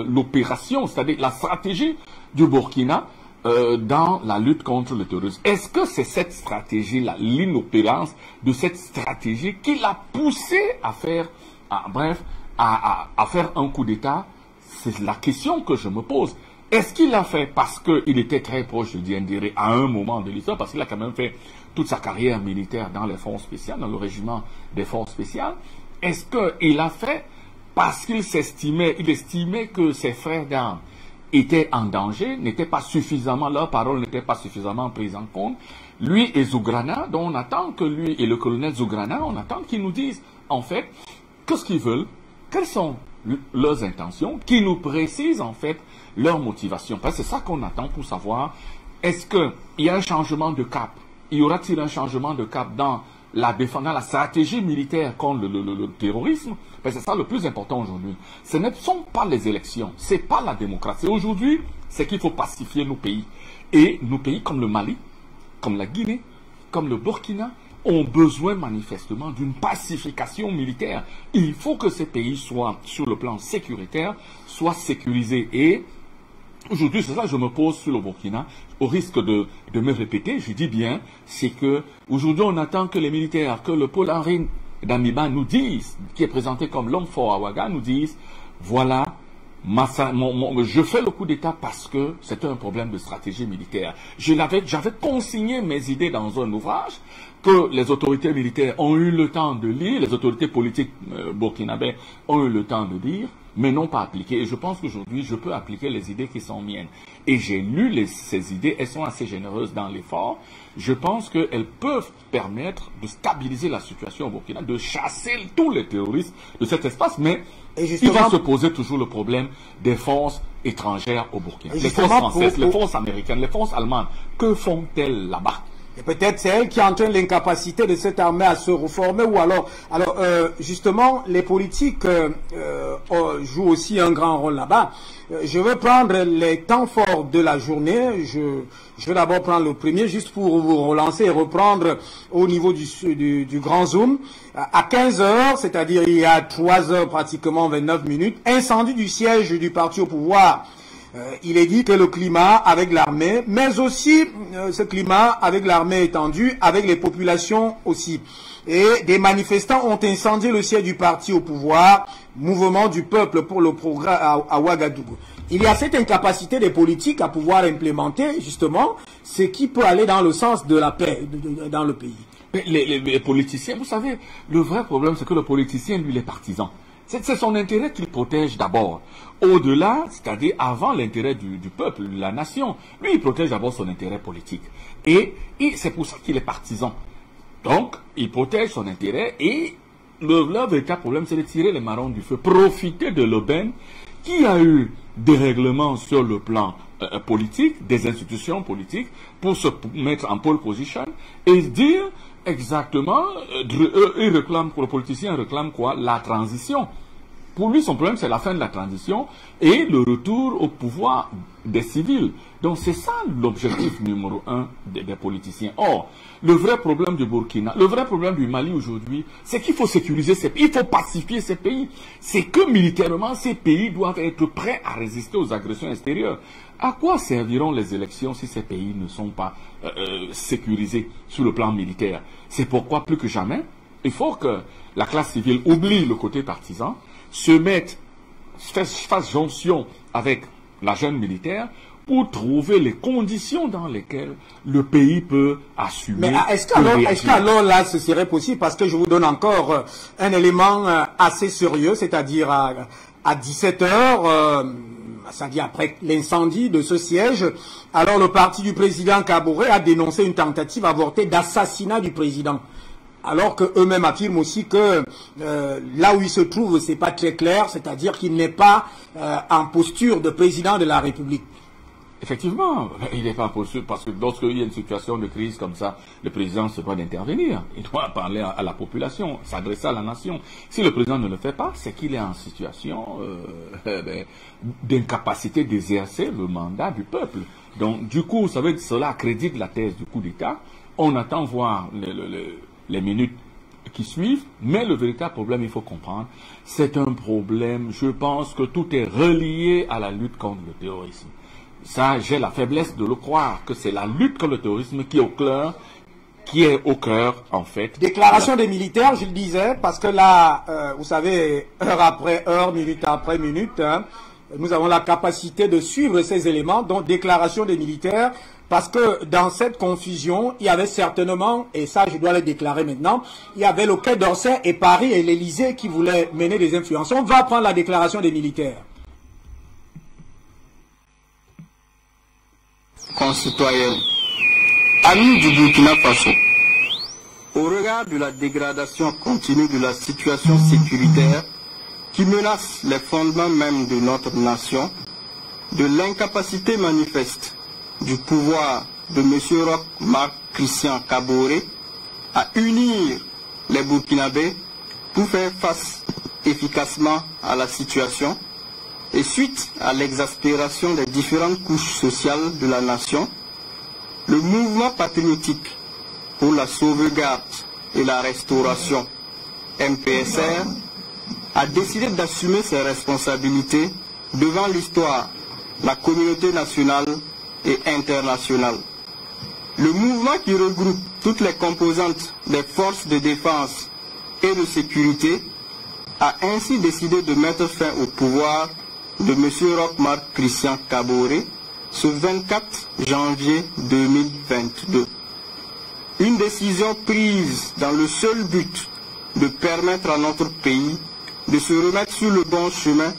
l'opération, c'est-à-dire la stratégie du Burkina, dans la lutte contre le terrorisme. Est-ce que c'est cette stratégie-là, l'inopérance de cette stratégie qui l'a poussé à faire, à faire un coup d'État? C'est la question que je me pose. Est-ce qu'il l'a fait parce qu'il était très proche de Diendéré à un moment de l'histoire, parce qu'il a quand même fait toute sa carrière militaire dans les forces spéciales, dans le régiment des forces spéciales? Est-ce qu'il l'a fait parce qu'il estimait que ses frères d'armes étaient en danger, n'étaient pas suffisamment, leurs paroles n'étaient pas suffisamment prises en compte? Lui et Zougrana, dont on attend que lui et le colonel Zougrana, on attend qu'ils nous disent, en fait, qu'est-ce qu'ils veulent, quelles sont leurs intentions, qu'ils nous précisent, en fait, leur motivation. Parce que c'est ça qu'on attend pour savoir, est-ce qu'il y a un changement de cap? Y aura-t-il un changement de cap dans la stratégie militaire contre le terrorisme? C'est ça le plus important aujourd'hui. Ce ne sont pas les élections, ce n'est pas la démocratie. Aujourd'hui, c'est qu'il faut pacifier nos pays. Et nos pays comme le Mali, comme la Guinée, comme le Burkina, ont besoin manifestement d'une pacification militaire. Il faut que ces pays soient, sur le plan sécuritaire, soient sécurisés. Et aujourd'hui, c'est ça que je me pose sur le Burkina, au risque de me répéter, je dis bien, c'est que aujourd'hui on attend que les militaires, que le Paul-Henri Damiba nous disent, qui est présenté comme l'homme fort à Ouaga, nous disent, voilà, je fais le coup d'État parce que c'est un problème de stratégie militaire. J'avais consigné mes idées dans un ouvrage que les autorités militaires ont eu le temps de lire, les autorités politiques burkinabées ont eu le temps de lire, mais n'ont pas appliqué. Et je pense qu'aujourd'hui, je peux appliquer les idées qui sont miennes. Et j'ai lu ces idées, elles sont assez généreuses dans l'effort. Je pense qu'elles peuvent permettre de stabiliser la situation au Burkina, de chasser tous les terroristes de cet espace, mais il va se poser toujours le problème des forces étrangères au Burkina. Les forces françaises, les forces américaines, les forces allemandes, que font-elles là-bas? Et peut-être c'est elle qui entraîne l'incapacité de cette armée à se reformer, ou alors justement, les politiques jouent aussi un grand rôle là-bas. Je vais prendre les temps forts de la journée. Je vais d'abord prendre le premier, juste pour vous relancer et reprendre au niveau du grand zoom. À 15 heures, c'est-à-dire il y a 3 heures pratiquement 29 minutes, incendie du siège du parti au pouvoir. Il est dit que le climat avec l'armée, mais aussi ce climat avec l'armée étendue, avec les populations aussi. et des manifestants ont incendié le siège du parti au pouvoir, Mouvement du peuple pour le progrès à Ouagadougou. Il y a cette incapacité des politiques à pouvoir implémenter justement ce qui peut aller dans le sens de la paix dans le pays. Mais les politiciens, vous savez, le vrai problème c'est que le politicien, lui, il est partisan. C'est son intérêt qu'il protège d'abord. Au-delà, c'est-à-dire avant l'intérêt du peuple, de la nation, lui, il protège d'abord son intérêt politique. Et c'est pour ça qu'il est partisan. Donc, il protège son intérêt et leur véritable problème, c'est de tirer les marrons du feu, profiter de l'aubaine qui a eu des règlements sur le plan politique, des institutions politiques, pour se mettre en pole position et dire exactement, il réclame, le politicien réclame quoi? La transition. Pour lui, son problème, c'est la fin de la transition et le retour au pouvoir des civils. Donc, c'est ça l'objectif numéro 1 des politiciens. Or, le vrai problème du Burkina, le vrai problème du Mali aujourd'hui, c'est qu'il faut sécuriser ces pays, il faut pacifier ces pays. C'est que militairement, ces pays doivent être prêts à résister aux agressions extérieures. À quoi serviront les élections si ces pays ne sont pas sécurisés sur le plan militaire? C'est pourquoi, plus que jamais, il faut que la classe civile oublie le côté partisan, fasse jonction avec la jeune militaire pour trouver les conditions dans lesquelles le pays peut assumer. Mais est-ce qu'alors là, ce serait possible? Parce que je vous donne encore un élément assez sérieux, c'est-à-dire à 17h, c'est-à-dire après l'incendie de ce siège, alors le parti du président Kaboré a dénoncé une tentative avortée d'assassinat du président. Alors qu'eux-mêmes affirment aussi que là où il se trouve, c'est pas très clair, c'est-à-dire qu'il n'est pas en posture de président de la République. Effectivement, il n'est pas en posture, parce que lorsqu'il y a une situation de crise comme ça, le président se doit d'intervenir. Il doit parler à la population, s'adresser à la nation. Si le président ne le fait pas, c'est qu'il est en situation d'incapacité d'exercer le mandat du peuple. Donc, du coup, vous savez, cela accrédite la thèse du coup d'État. On attend voir les minutes qui suivent, mais le véritable problème, il faut comprendre, c'est un problème, je pense que tout est relié à la lutte contre le terrorisme. Ça, j'ai la faiblesse de le croire, que c'est la lutte contre le terrorisme qui est au cœur, en fait. Déclaration des militaires, je le disais, parce que là, vous savez, heure après heure, minute après minute, hein, nous avons la capacité de suivre ces éléments, donc déclaration des militaires, parce que dans cette confusion, il y avait certainement, et ça je dois le déclarer maintenant, il y avait le Quai d'Orsay et Paris et l'Élysée qui voulaient mener des influences. On va prendre la déclaration des militaires. Concitoyens, amis du Burkina Faso, au regard de la dégradation continue de la situation sécuritaire qui menace les fondements même de notre nation, de l'incapacité manifeste du pouvoir de M. Roch Marc Christian Kaboré à unir les Burkinabés pour faire face efficacement à la situation, et suite à l'exaspération des différentes couches sociales de la nation, le mouvement patriotique pour la sauvegarde et la restauration, MPSR, a décidé d'assumer ses responsabilités devant l'histoire, la communauté nationale et internationale. Le mouvement qui regroupe toutes les composantes des forces de défense et de sécurité a ainsi décidé de mettre fin au pouvoir de M. Roch Marc Christian Kaboré ce 24 janvier 2022. Une décision prise dans le seul but de permettre à notre pays de se remettre sur le bon chemin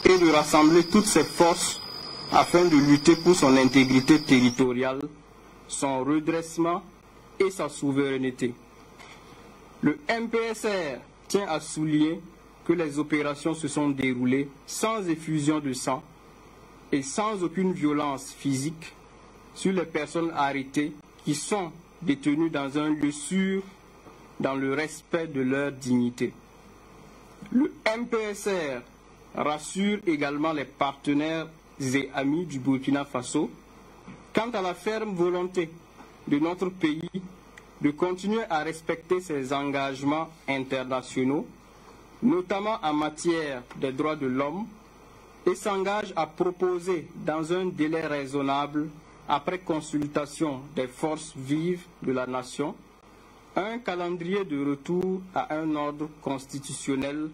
et de rassembler toutes ses forces afin de lutter pour son intégrité territoriale, son redressement et sa souveraineté. Le MPSR tient à souligner que les opérations se sont déroulées sans effusion de sang et sans aucune violence physique sur les personnes arrêtées qui sont détenues dans un lieu sûr, dans le respect de leur dignité. Le MPSR rassure également les partenaires et amis du Burkina Faso quant à la ferme volonté de notre pays de continuer à respecter ses engagements internationaux, notamment en matière des droits de l'homme, et s'engage à proposer dans un délai raisonnable, après consultation des forces vives de la nation, un calendrier de retour à un ordre constitutionnel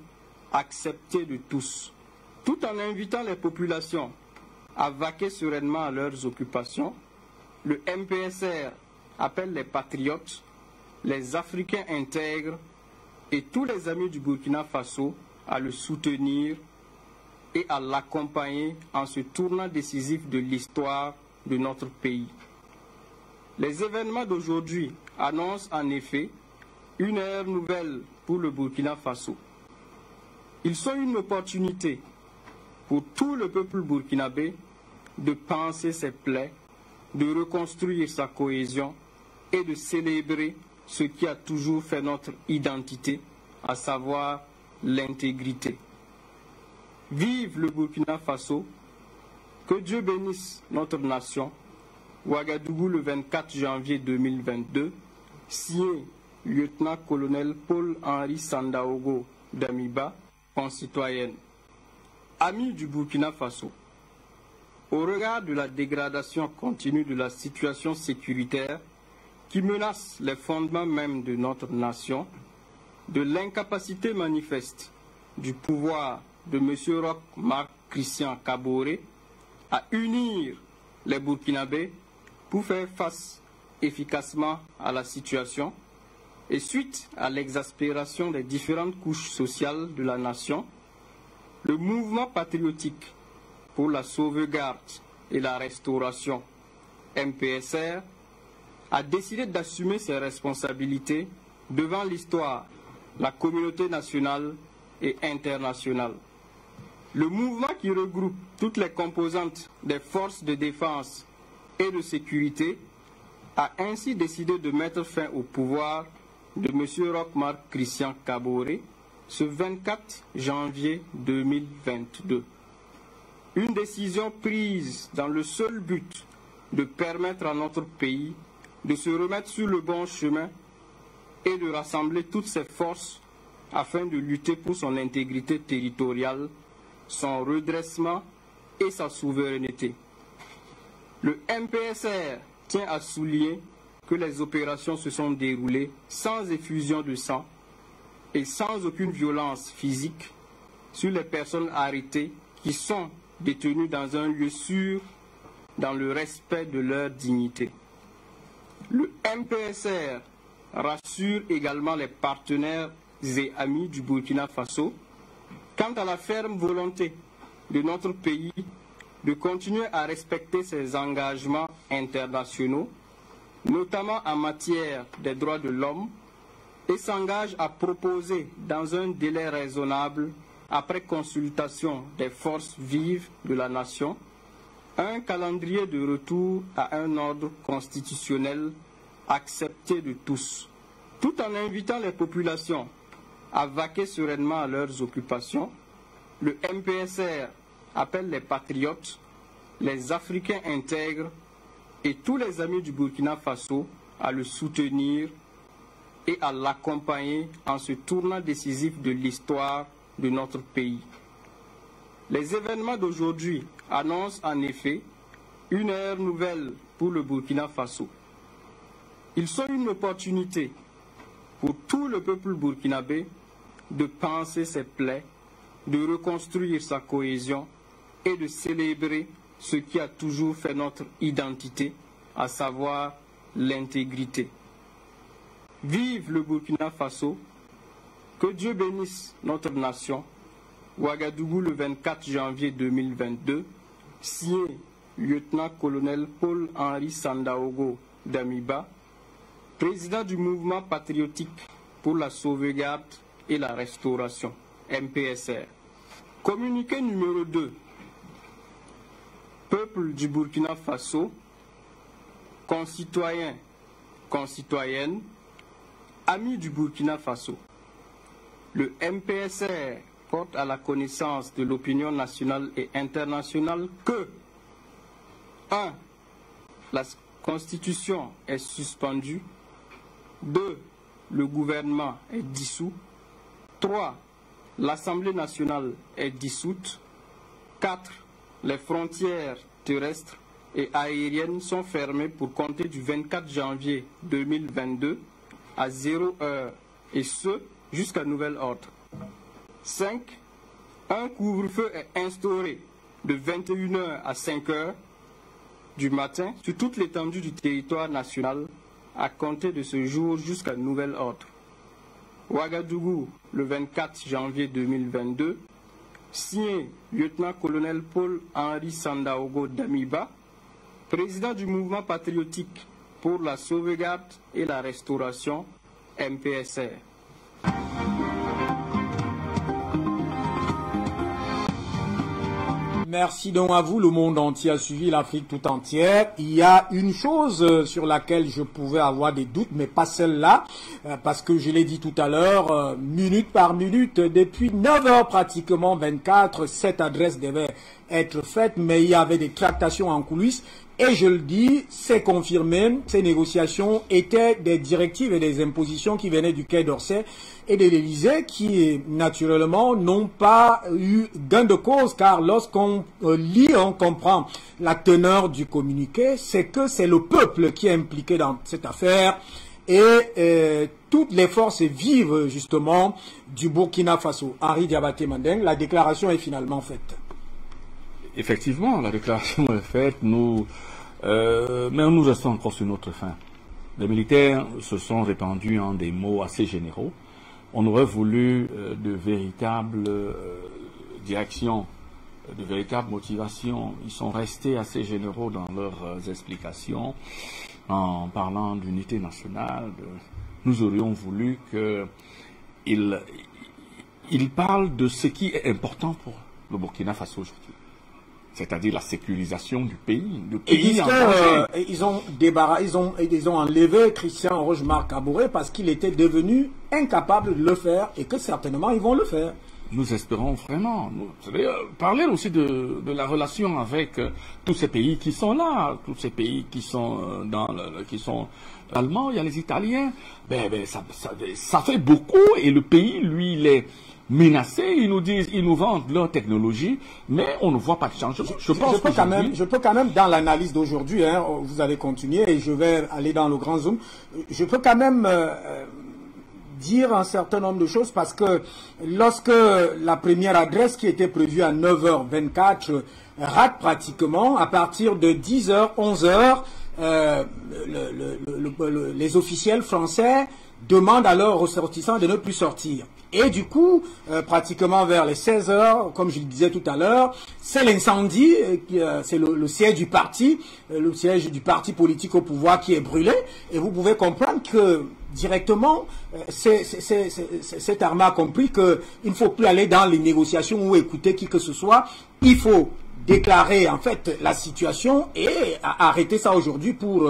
accepté de tous, tout en invitant les populations à vaquer sereinement à leurs occupations. Le MPSR appelle les patriotes, les Africains intègres et tous les amis du Burkina Faso à le soutenir et à l'accompagner en ce tournant décisif de l'histoire de notre pays. Les événements d'aujourd'hui annoncent en effet une ère nouvelle pour le Burkina Faso. Ils sont une opportunité pour tout le peuple burkinabé de panser ses plaies, de reconstruire sa cohésion et de célébrer ce qui a toujours fait notre identité, à savoir l'intégrité. Vive le Burkina Faso, que Dieu bénisse notre nation. Ouagadougou le 24 janvier 2022, signé lieutenant-colonel Paul-Henri Sandaogo Damiba, concitoyenne. Amis du Burkina Faso, au regard de la dégradation continue de la situation sécuritaire qui menace les fondements même de notre nation, de l'incapacité manifeste du pouvoir de M. Roch Marc Christian Kaboré à unir les Burkinabés pour faire face efficacement à la situation et suite à l'exaspération des différentes couches sociales de la nation, le mouvement patriotique pour la sauvegarde et la restauration, MPSR, a décidé d'assumer ses responsabilités devant l'histoire, la communauté nationale et internationale. Le mouvement qui regroupe toutes les composantes des forces de défense et de sécurité a ainsi décidé de mettre fin au pouvoir de M. Roch Marc Christian Kaboré ce 24 janvier 2022. Une décision prise dans le seul but de permettre à notre pays de se remettre sur le bon chemin et de rassembler toutes ses forces afin de lutter pour son intégrité territoriale, son redressement et sa souveraineté. Le MPSR tient à souligner que les opérations se sont déroulées sans effusion de sang et sans aucune violence physique sur les personnes arrêtées qui sont détenues dans un lieu sûr, dans le respect de leur dignité. Le MPSR rassure également les partenaires et amis du Burkina Faso quant à la ferme volonté de notre pays de continuer à respecter ses engagements internationaux, notamment en matière des droits de l'homme, et s'engage à proposer dans un délai raisonnable, après consultation des forces vives de la nation, un calendrier de retour à un ordre constitutionnel accepté de tous, tout en invitant les populations à vaquer sereinement à leurs occupations. Le MPSR appelle les patriotes, les Africains intègres et tous les amis du Burkina Faso à le soutenir et à l'accompagner en ce tournant décisif de l'histoire de notre pays. Les événements d'aujourd'hui annoncent en effet une ère nouvelle pour le Burkina Faso. Ils sont une opportunité pour tout le peuple burkinabé de panser ses plaies, de reconstruire sa cohésion et de célébrer ce qui a toujours fait notre identité, à savoir l'intégrité. Vive le Burkina Faso, que Dieu bénisse notre nation. Ouagadougou le 24 janvier 2022, signé lieutenant-colonel Paul-Henri Sandaogo Damiba, président du mouvement patriotique pour la sauvegarde et la restauration, MPSR. Communiqué numéro 2. Peuple du Burkina Faso, concitoyens, concitoyennes, amis du Burkina Faso. Le MPSR porte à la connaissance de l'opinion nationale et internationale que 1. La Constitution est suspendue. 2. Le gouvernement est dissous. 3. L'Assemblée nationale est dissoute. 4. Les frontières terrestres et aériennes sont fermées pour compter du 24 janvier 2022. à 0 heure, et ce, jusqu'à nouvel ordre. 5. Un couvre-feu est instauré de 21h à 5h du matin sur toute l'étendue du territoire national à compter de ce jour jusqu'à nouvel ordre. Ouagadougou, le 24 janvier 2022, signé lieutenant-colonel Paul-Henri Sandaogo Damiba, président du mouvement patriotique pour la sauvegarde et la restauration, MPSR. Merci donc à vous, le monde entier a suivi, l'Afrique tout entière. Il y a une chose sur laquelle je pouvais avoir des doutes, mais pas celle-là, parce que je l'ai dit tout à l'heure, minute par minute, depuis 9 heures pratiquement 24, cette adresse devait être faite, mais il y avait des tractations en coulisses. Et je le dis, c'est confirmé, ces négociations étaient des directives et des impositions qui venaient du Quai d'Orsay et de l'Élysée, qui naturellement n'ont pas eu gain de cause, car lorsqu'on lit, on comprend la teneur du communiqué, c'est que c'est le peuple qui est impliqué dans cette affaire et toutes les forces vives justement du Burkina Faso. Henri Diabaté Mandeng, la déclaration est finalement faite. Effectivement, la déclaration est faite, mais nous restons encore sur notre fin. Les militaires se sont répandus en des mots assez généraux. On aurait voulu de véritables directions, de véritables motivations. Ils sont restés assez généraux dans leurs explications, en parlant d'unité nationale. Nous aurions voulu qu'ils parlent de ce qui est important pour le Burkina Faso aujourd'hui. C'est-à-dire la sécurisation du pays. Ils ont enlevé Christian Rochemar Kaboré parce qu'il était devenu incapable de le faire et que certainement ils vont le faire. Nous espérons vraiment. Parler aussi de la relation avec tous ces pays qui sont là, tous ces pays qui sont allemands, il y a les Italiens. Ça fait beaucoup et le pays, lui, il est menacés, ils nous disent, ils nous vendent leur technologie, mais on ne voit pas de changement. Je peux quand même, dans l'analyse d'aujourd'hui, hein, vous allez continuer et je vais aller dans le grand zoom, je peux quand même dire un certain nombre de choses parce que lorsque la première adresse qui était prévue à 9h24 rate pratiquement, à partir de 10h, 11h, les officiels français demandent à leurs ressortissants de ne plus sortir. Et du coup, pratiquement vers les 16 heures, comme je le disais tout à l'heure, c'est l'incendie, c'est le siège du parti politique au pouvoir qui est brûlé. Et vous pouvez comprendre que directement, cette armée a compris qu'il ne faut plus aller dans les négociations ou écouter qui que ce soit. Il faut déclarer en fait la situation et arrêter ça aujourd'hui pour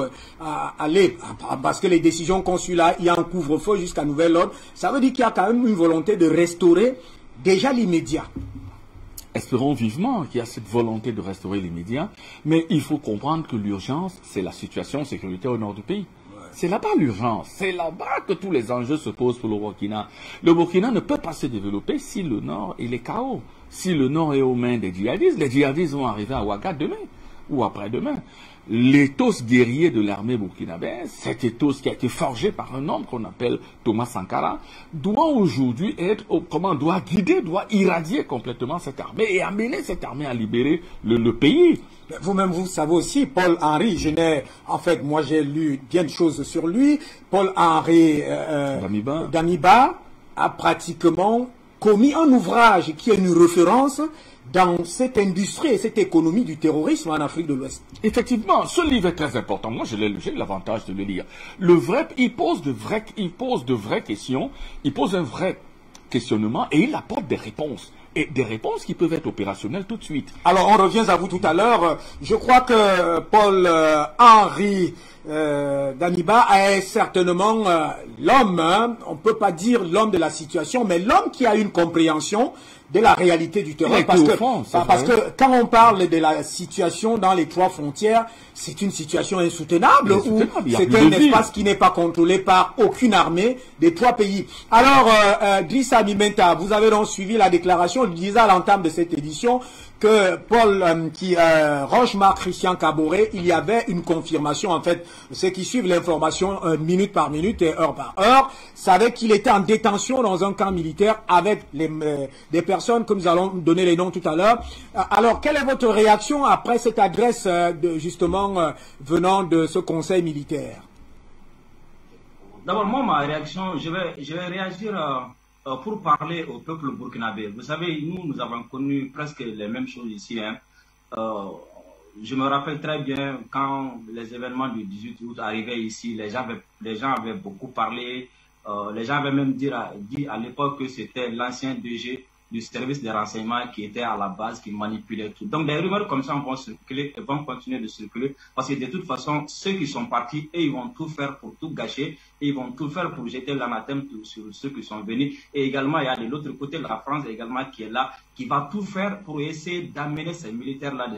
aller, parce que les décisions consulaires, il y a un couvre-feu jusqu'à nouvel ordre, ça veut dire qu'il y a quand même une volonté de restaurer déjà l'immédiat. Espérons vivement qu'il y a cette volonté de restaurer l'immédiat, mais il faut comprendre que l'urgence, c'est la situation sécuritaire au nord du pays. C'est là-bas l'urgence, c'est là-bas que tous les enjeux se posent pour le Burkina. Le Burkina ne peut pas se développer si le nord il est chaos. Si le nord est aux mains des djihadistes, les djihadistes vont arriver à Ouaga demain ou après-demain. L'éthos guerrier de l'armée burkinabé, cet éthos qui a été forgé par un homme qu'on appelle Thomas Sankara, doit aujourd'hui doit guider, doit irradier complètement cette armée et amener cette armée à libérer le pays. Vous-même, vous savez aussi, Paul-Henri, moi j'ai lu bien de choses sur lui, Paul-Henri Damiba a pratiquement commis un ouvrage qui est une référence dans cette industrie et cette économie du terrorisme en Afrique de l'Ouest. Effectivement, ce livre est très important. Moi, je l'ai lu, j'ai l'avantage de le lire. Il pose de vraies questions, il pose un vrai questionnement et il apporte des réponses. Et des réponses qui peuvent être opérationnelles tout de suite. Alors, on revient à vous tout à l'heure. Je crois que Paul-Henri Damiba est certainement l'homme, hein, on ne peut pas dire l'homme de la situation, mais l'homme qui a une compréhension de la réalité du terrain. Parce que quand on parle de la situation dans les trois frontières, c'est une situation insoutenable où c'est un espace qui n'est pas contrôlé par aucune armée des trois pays. Alors, Drissa Mimenta, vous avez donc suivi la déclaration. le disait à l'entame de cette édition, que Paul, Rochemar Christian Kaboré, il y avait une confirmation, en fait, ceux qui suivent l'information minute par minute et heure par heure, savaient qu'il était en détention dans un camp militaire avec des personnes, comme nous allons donner les noms tout à l'heure. Alors, quelle est votre réaction après cette adresse, justement, venant de ce conseil militaire? D'abord, moi, ma réaction, je vais réagir pour parler au peuple burkinabé. Vous savez, nous avons connu presque les mêmes choses ici. Hein. Je me rappelle très bien quand les événements du 18 août arrivaient ici, les gens avaient beaucoup parlé. Les gens avaient même dit à l'époque que c'était l'ancien DG du service des renseignements qui était à la base, qui manipulait tout. Donc des rumeurs comme ça vont circuler et vont continuer de circuler parce que de toute façon, ceux qui sont partis, et ils vont tout faire pour tout gâcher, et ils vont tout faire pour jeter l'anathème sur ceux qui sont venus. Et également, il y a de l'autre côté la France également qui est là, qui va tout faire pour essayer d'amener ces militaires-là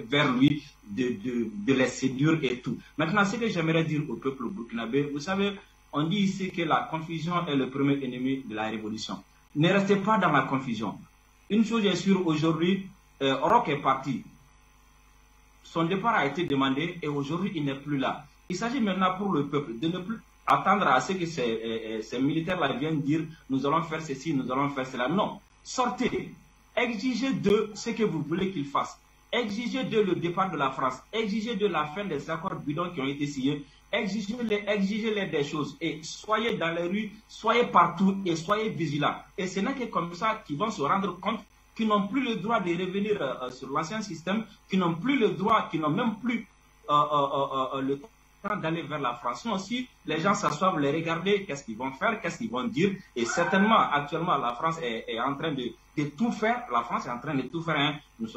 vers lui, de les séduire et tout. Maintenant, ce que j'aimerais dire au peuple burkinabé, vous savez, on dit ici que la confusion est le premier ennemi de la révolution. Ne restez pas dans la confusion. Une chose est sûre, aujourd'hui, Roch est parti. Son départ a été demandé et aujourd'hui, il n'est plus là. Il s'agit maintenant pour le peuple de ne plus attendre à ce que ces militaires-là viennent dire « nous allons faire ceci, nous allons faire cela ». Non, sortez, exigez de ce que vous voulez qu'ils fassent. Exigez de le départ de la France, exigez de la fin des accords bidons qui ont été signés, exigez-les des choses et soyez dans les rues, soyez partout et soyez vigilants. Et ce n'est que comme ça qu'ils vont se rendre compte qu'ils n'ont plus le droit de revenir sur l'ancien système, qu'ils n'ont plus le droit, qu'ils n'ont même plus le temps d'aller vers la France. Sinon aussi, les gens s'assoient, les regarder, qu'est-ce qu'ils vont faire, qu'est-ce qu'ils vont dire. Et certainement, actuellement, la France est en train de tout faire. La France est en train de tout faire. Hein. Nous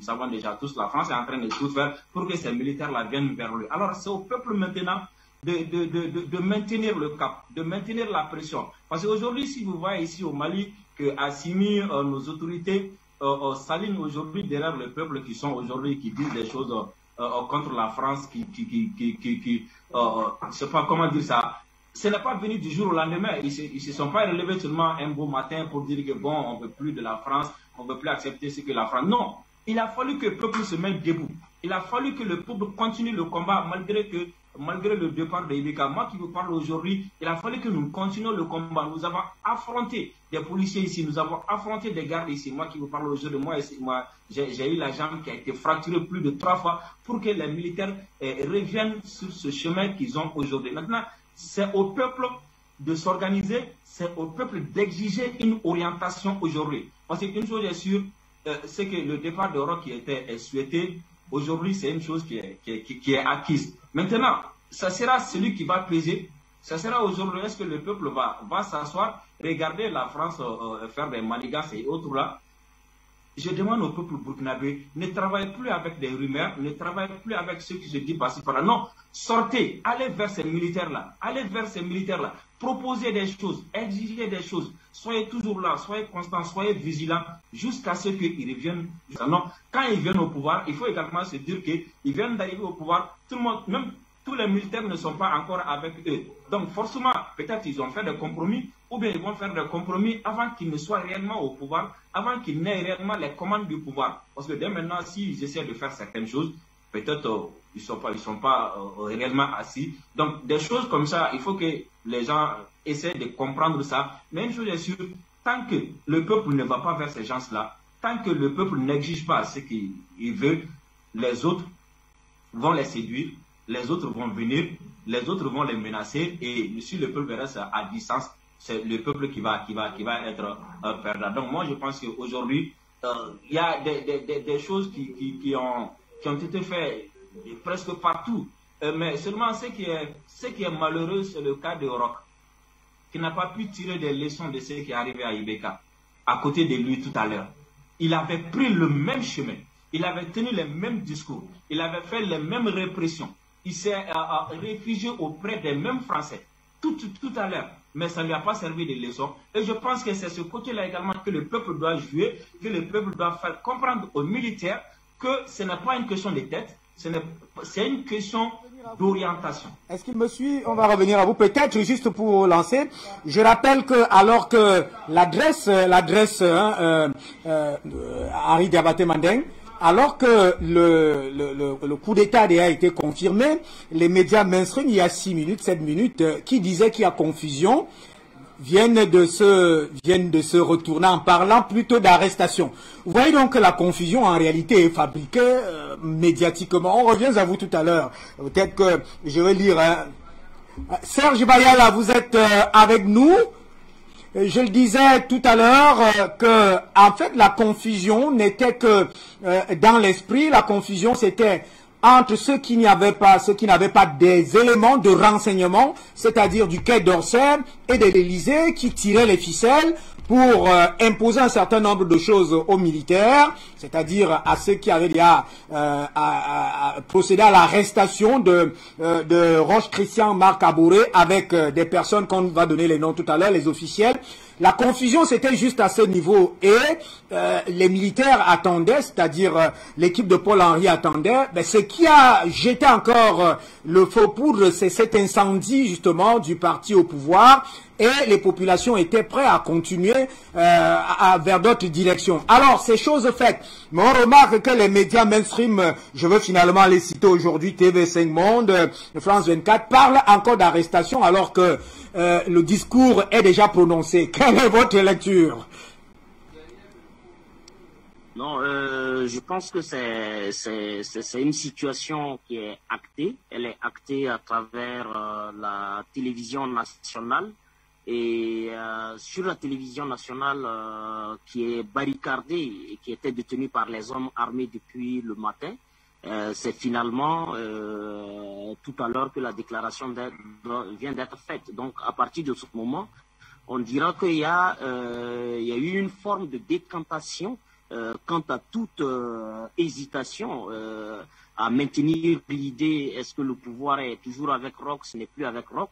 savons déjà tous, la France est en train de tout faire pour que ces militaires-là viennent vers lui. Alors, c'est au peuple maintenant de maintenir le cap, de maintenir la pression. Parce qu'aujourd'hui, si vous voyez ici au Mali que Assimi, nos autorités s'alignent aujourd'hui derrière le peuple qui sont aujourd'hui, qui disent des choses contre la France, je sais pas comment dire ça. Ce n'est pas venu du jour au lendemain. Ils se sont pas relevés seulement un beau matin pour dire que bon, on veut plus de la France, on veut plus accepter ce que la France. Non, il a fallu que le peuple se mette debout. Il a fallu que le peuple continue le combat malgré le départ de Ibeka. Moi qui vous parle aujourd'hui, il a fallu que nous continuions le combat. Nous avons affronté des policiers ici, nous avons affronté des gardes ici. Moi qui vous parle aujourd'hui, moi j'ai eu la jambe qui a été fracturée plus de 3 fois pour que les militaires reviennent sur ce chemin qu'ils ont aujourd'hui. Maintenant, c'est au peuple de s'organiser, c'est au peuple d'exiger une orientation aujourd'hui. Parce qu'une chose est sûre, c'est que le départ de Roch qui était souhaité, aujourd'hui, c'est une chose qui est acquise. Maintenant, ça sera celui qui va peser. Ça sera aujourd'hui, est-ce que le peuple va s'asseoir, regarder la France faire des manigances et autres là. Je demande au peuple burkinabé, ne travaillez plus avec des rumeurs, ne travaillez plus avec ceux qui se disent par-ci par-là. Non, sortez, allez vers ces militaires-là, proposez des choses, exigez des choses, soyez toujours là, soyez constants, soyez vigilants, jusqu'à ce qu'ils reviennent. Non, quand ils viennent au pouvoir, il faut également se dire qu'ils viennent d'arriver au pouvoir, tout le monde, même tous les militaires ne sont pas encore avec eux. Donc forcément, peut-être ils ont fait des compromis, ou bien ils vont faire des compromis avant qu'ils ne soient réellement au pouvoir, avant qu'ils n'aient réellement les commandes du pouvoir. Parce que dès maintenant, s'ils essaient de faire certaines choses, peut-être ils sont pas réellement assis. Donc des choses comme ça, il faut que les gens essaient de comprendre ça. Mais une chose est sûre, tant que le peuple ne va pas vers ces gens-là, tant que le peuple n'exige pas ce qu'il veut, les autres vont les séduire, les autres vont venir, les autres vont les menacer, et si le peuple reste à distance, c'est le peuple qui va être perdant. Donc moi je pense qu'aujourd'hui, il y a des choses qui ont été faites presque partout, mais seulement ce qui est malheureux, c'est le cas de Roch, qui n'a pas pu tirer des leçons de ce qui est arrivé à Ibeka, à côté de lui tout à l'heure. Il avait pris le même chemin, il avait tenu les mêmes discours, il avait fait les mêmes répressions. Il s'est réfugié auprès des mêmes Français, tout à l'heure, mais ça ne lui a pas servi de leçon. Et je pense que c'est ce côté-là également que le peuple doit jouer, que le peuple doit faire comprendre aux militaires que ce n'est pas une question de tête, c'est une question d'orientation. Est-ce qu'il me suit? On va revenir à vous. Peut-être juste pour lancer. Je rappelle que alors que l'adresse Henri Diabaté Mandeng, alors que le coup d'État a été confirmé, les médias mainstream, il y a 6 minutes, 7 minutes, qui disaient qu'il y a confusion, viennent de se retourner en parlant plutôt d'arrestation. Vous voyez donc que la confusion en réalité est fabriquée médiatiquement. On revient à vous tout à l'heure. Peut-être que je vais lire. Serge Bayala, vous êtes avec nous. Je le disais tout à l'heure que en fait la confusion n'était que dans l'esprit. La confusion c'était entre ceux qui n'avaient pas des éléments de renseignement, c'est-à-dire du Quai d'Orsay et de l'Élysée, qui tiraient les ficelles pour imposer un certain nombre de choses aux militaires, c'est-à-dire à ceux qui avaient déjà procédé à l'arrestation de Roche-Christian Marc Abouré avec des personnes qu'on va donner les noms tout à l'heure, les officiels. La confusion, c'était juste à ce niveau. Et les militaires attendaient, c'est-à-dire l'équipe de Paul Henry attendait. Ben, ce qui a jeté encore le feu poudre, c'est cet incendie justement du parti au pouvoir. Et les populations étaient prêtes à continuer vers d'autres directions. Alors, ces choses faites, mais on remarque que les médias mainstream, je veux finalement les citer aujourd'hui, TV5 Monde, France 24, parlent encore d'arrestation alors que le discours est déjà prononcé. Quelle est votre lecture? Non, je pense que c'est une situation qui est actée. Elle est actée à travers la télévision nationale. Et sur la télévision nationale qui est barricadée et qui était détenue par les hommes armés depuis le matin, c'est finalement tout à l'heure que la déclaration vient d'être faite. Donc à partir de ce moment, on dira qu'il y a eu une forme de décantation quant à toute hésitation à maintenir l'idée est-ce que le pouvoir est toujours avec Roch, ce n'est plus avec Roch.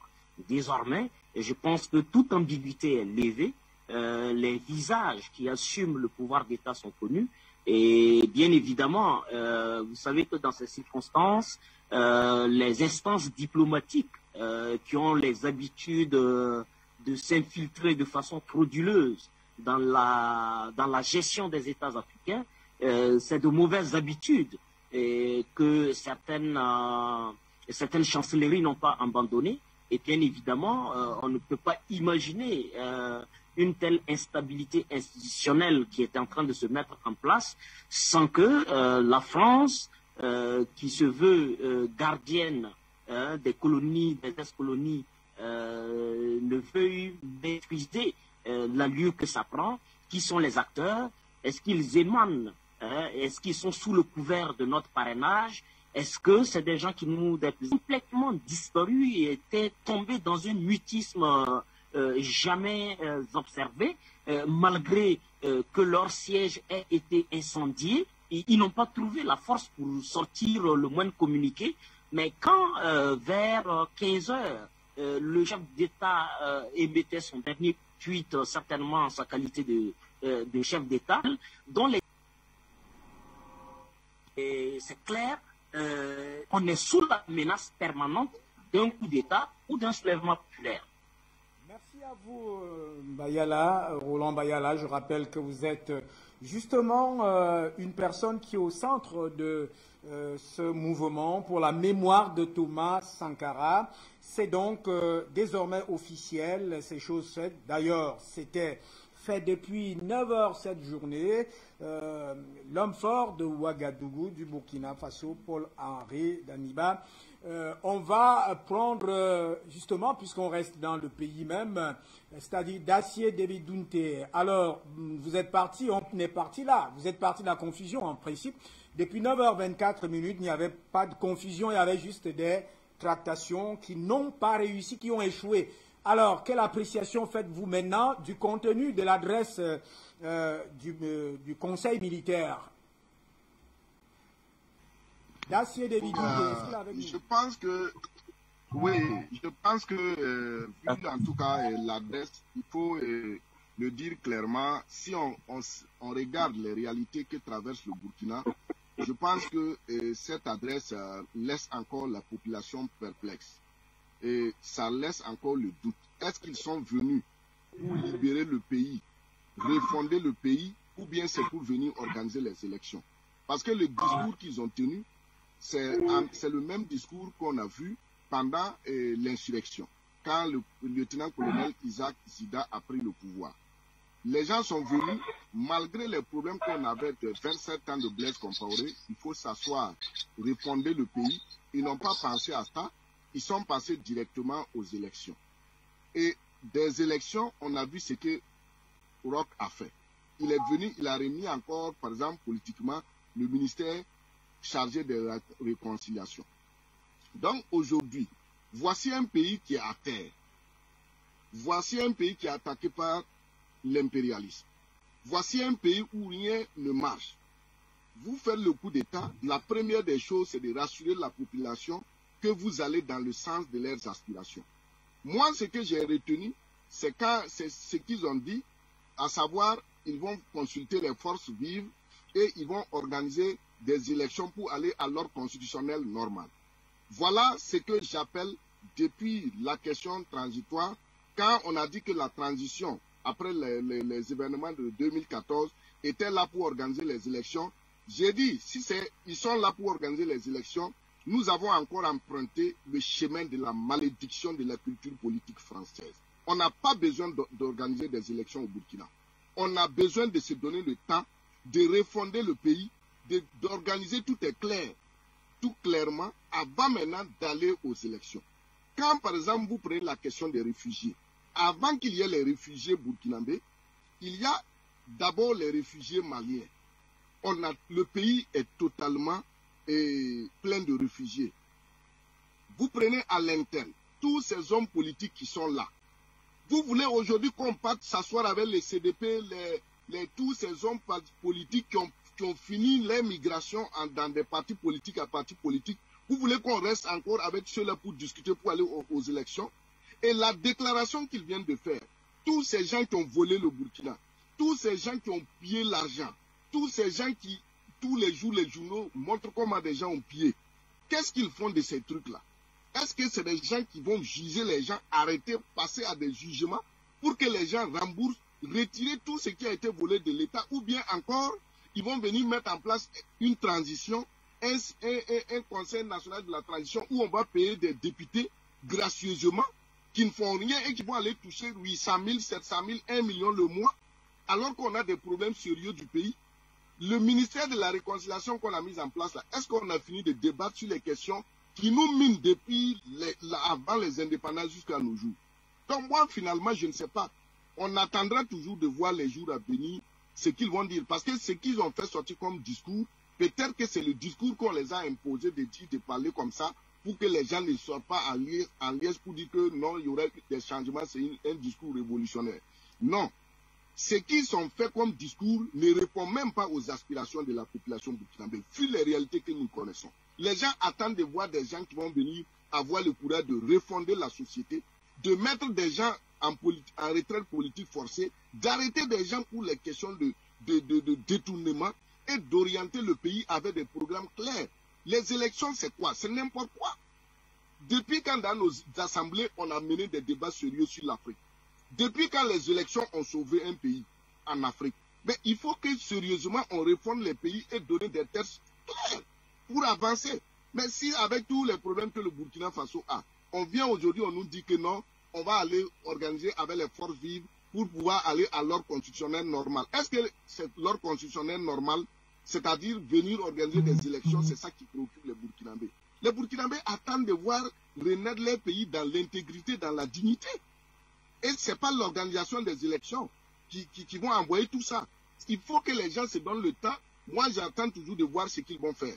Désormais, je pense que toute ambiguïté est levée, les visages qui assument le pouvoir d'État sont connus, et bien évidemment, vous savez que dans ces circonstances, les instances diplomatiques qui ont les habitudes de s'infiltrer de façon frauduleuse dans la gestion des États africains, c'est de mauvaises habitudes et que certaines chancelleries n'ont pas abandonnées. Et bien évidemment, on ne peut pas imaginer une telle instabilité institutionnelle qui est en train de se mettre en place sans que la France, qui se veut gardienne des colonies, des ex-colonies, ne veuille maîtriser l'allure que ça prend. Qui sont les acteurs? Est-ce qu'ils émanent? Est-ce qu'ils sont sous le couvert de notre parrainage? Est-ce que c'est des gens qui nous ont complètement disparus et étaient tombés dans un mutisme jamais observé, malgré que leur siège ait été incendié? Ils n'ont pas trouvé la force pour sortir le moindre communiqué. Mais quand, vers 15 heures, le chef d'État émettait son dernier tweet, certainement en sa qualité de chef d'État, dont c'est clair, on est sous la menace permanente d'un coup d'État ou d'un soulèvement populaire. Merci à vous, Bayala, Roland Bayala. Je rappelle que vous êtes justement une personne qui est au centre de ce mouvement pour la mémoire de Thomas Sankara. C'est donc désormais officiel, ces choses faites. D'ailleurs, c'était fait depuis 9 heures cette journée. L'homme fort de Ouagadougou, du Burkina Faso, Paul-Henri Damiba. On va prendre, justement, puisqu'on reste dans le pays même, c'est-à-dire Dacier Debidunte. Alors, vous êtes parti, on est parti là. Vous êtes parti de la confusion, en principe. Depuis 9h24, il n'y avait pas de confusion, il y avait juste des tractations qui n'ont pas réussi, qui ont échoué. Alors, quelle appréciation faites-vous maintenant du contenu de l'adresse du Conseil militaire? Dacier Debidunte, est-ce qu'il est avec nous? Je pense que, oui, je pense que, vu en tout cas l'adresse, il faut le dire clairement, si on regarde les réalités que traverse le Burkina, je pense que cette adresse laisse encore la population perplexe. Et ça laisse encore le doute. Est-ce qu'ils sont venus pour libérer le pays, refonder le pays, ou bien c'est pour venir organiser les élections? Parce que le discours qu'ils ont tenu, c'est le même discours qu'on a vu pendant l'insurrection, quand le lieutenant-colonel Isaac Zida a pris le pouvoir. Les gens sont venus, malgré les problèmes qu'on avait de 27 ans de Blaise Compaoré, il faut s'asseoir, refonder le pays. Ils n'ont pas pensé à ça, ils sont passés directement aux élections. Et des élections, on a vu ce que Roch a fait. Il est venu, il a remis encore, par exemple, politiquement, le ministère chargé de la réconciliation. Donc aujourd'hui, voici un pays qui est à terre. Voici un pays qui est attaqué par l'impérialisme. Voici un pays où rien ne marche. Vous faites le coup d'État, la première des choses, c'est de rassurer la population que vous allez dans le sens de leurs aspirations. Moi, ce que j'ai retenu, c'est ce qu'ils ont dit, à savoir, ils vont consulter les forces vives et ils vont organiser des élections pour aller à l'ordre constitutionnel normal. Voilà ce que j'appelle, depuis la question transitoire, quand on a dit que la transition, après les événements de 2014, était là pour organiser les élections. J'ai dit, si ils sont là pour organiser les élections, nous avons encore emprunté le chemin de la malédiction de la culture politique française. On n'a pas besoin d'organiser des élections au Burkina. On a besoin de se donner le temps de refonder le pays, d'organiser tout est clair, tout clairement, avant maintenant d'aller aux élections. Quand, par exemple, vous prenez la question des réfugiés, avant qu'il y ait les réfugiés burkinabés, il y a d'abord les réfugiés maliens. Le pays est totalement plein de réfugiés. Vous prenez à l'interne tous ces hommes politiques qui sont là. Vous voulez aujourd'hui qu'on parte s'asseoir avec les CDP, tous ces hommes politiques qui ont fini leur migration dans des partis politiques à partis politiques. Vous voulez qu'on reste encore avec ceux-là pour discuter, pour aller aux élections? Et la déclaration qu'ils viennent de faire, tous ces gens qui ont volé le Burkina, tous ces gens qui ont pillé l'argent, tous ces gens qui, tous les jours, les journaux montrent comment des gens ont pillé. Qu'est-ce qu'ils font de ces trucs-là? Est-ce que c'est des gens qui vont juger les gens, arrêter, passer à des jugements pour que les gens remboursent, retirer tout ce qui a été volé de l'État, ou bien encore, ils vont venir mettre en place une transition, un conseil national de la transition où on va payer des députés gracieusement qui ne font rien et qui vont aller toucher 800 000, 700 000, 1 million le mois, alors qu'on a des problèmes sérieux du pays. Le ministère de la Réconciliation qu'on a mis en place là, est-ce qu'on a fini de débattre sur les questions qui nous minent depuis avant les indépendances jusqu'à nos jours? Donc moi, finalement, je ne sais pas. On attendra toujours de voir les jours à venir ce qu'ils vont dire. Parce que ce qu'ils ont fait sortir comme discours, peut-être que c'est le discours qu'on les a imposé de dire, de parler comme ça, pour que les gens ne soient pas en liesse pour dire que non, il y aurait des changements, c'est un discours révolutionnaire. Non. Ce qu'ils ont fait comme discours ne répond même pas aux aspirations de la population burkinabé, vu les réalités que nous connaissons. Les gens attendent de voir des gens qui vont venir avoir le courage de refonder la société, de mettre des gens en retraite politique forcée, d'arrêter des gens pour les questions de détournement et d'orienter le pays avec des programmes clairs. Les élections, c'est quoi? C'est n'importe quoi. Depuis quand dans nos assemblées, on a mené des débats sérieux sur l'Afrique? Depuis quand les élections ont sauvé un pays en Afrique? Mais il faut que sérieusement on réforme les pays et donner des textes clairs pour avancer. Mais si avec tous les problèmes que le Burkina Faso a, on vient aujourd'hui, on nous dit que non, on va aller organiser avec les forces vives pour pouvoir aller à l'ordre constitutionnel normal. Est-ce que c'est l'ordre constitutionnel normal, c'est-à-dire venir organiser des élections, c'est ça qui préoccupe les Burkinabés? Les Burkinabés attendent de voir renaître leur pays dans l'intégrité, dans la dignité. Et ce n'est pas l'organisation des élections qui vont envoyer tout ça. Il faut que les gens se donnent le temps. Moi, j'attends toujours de voir ce qu'ils vont faire.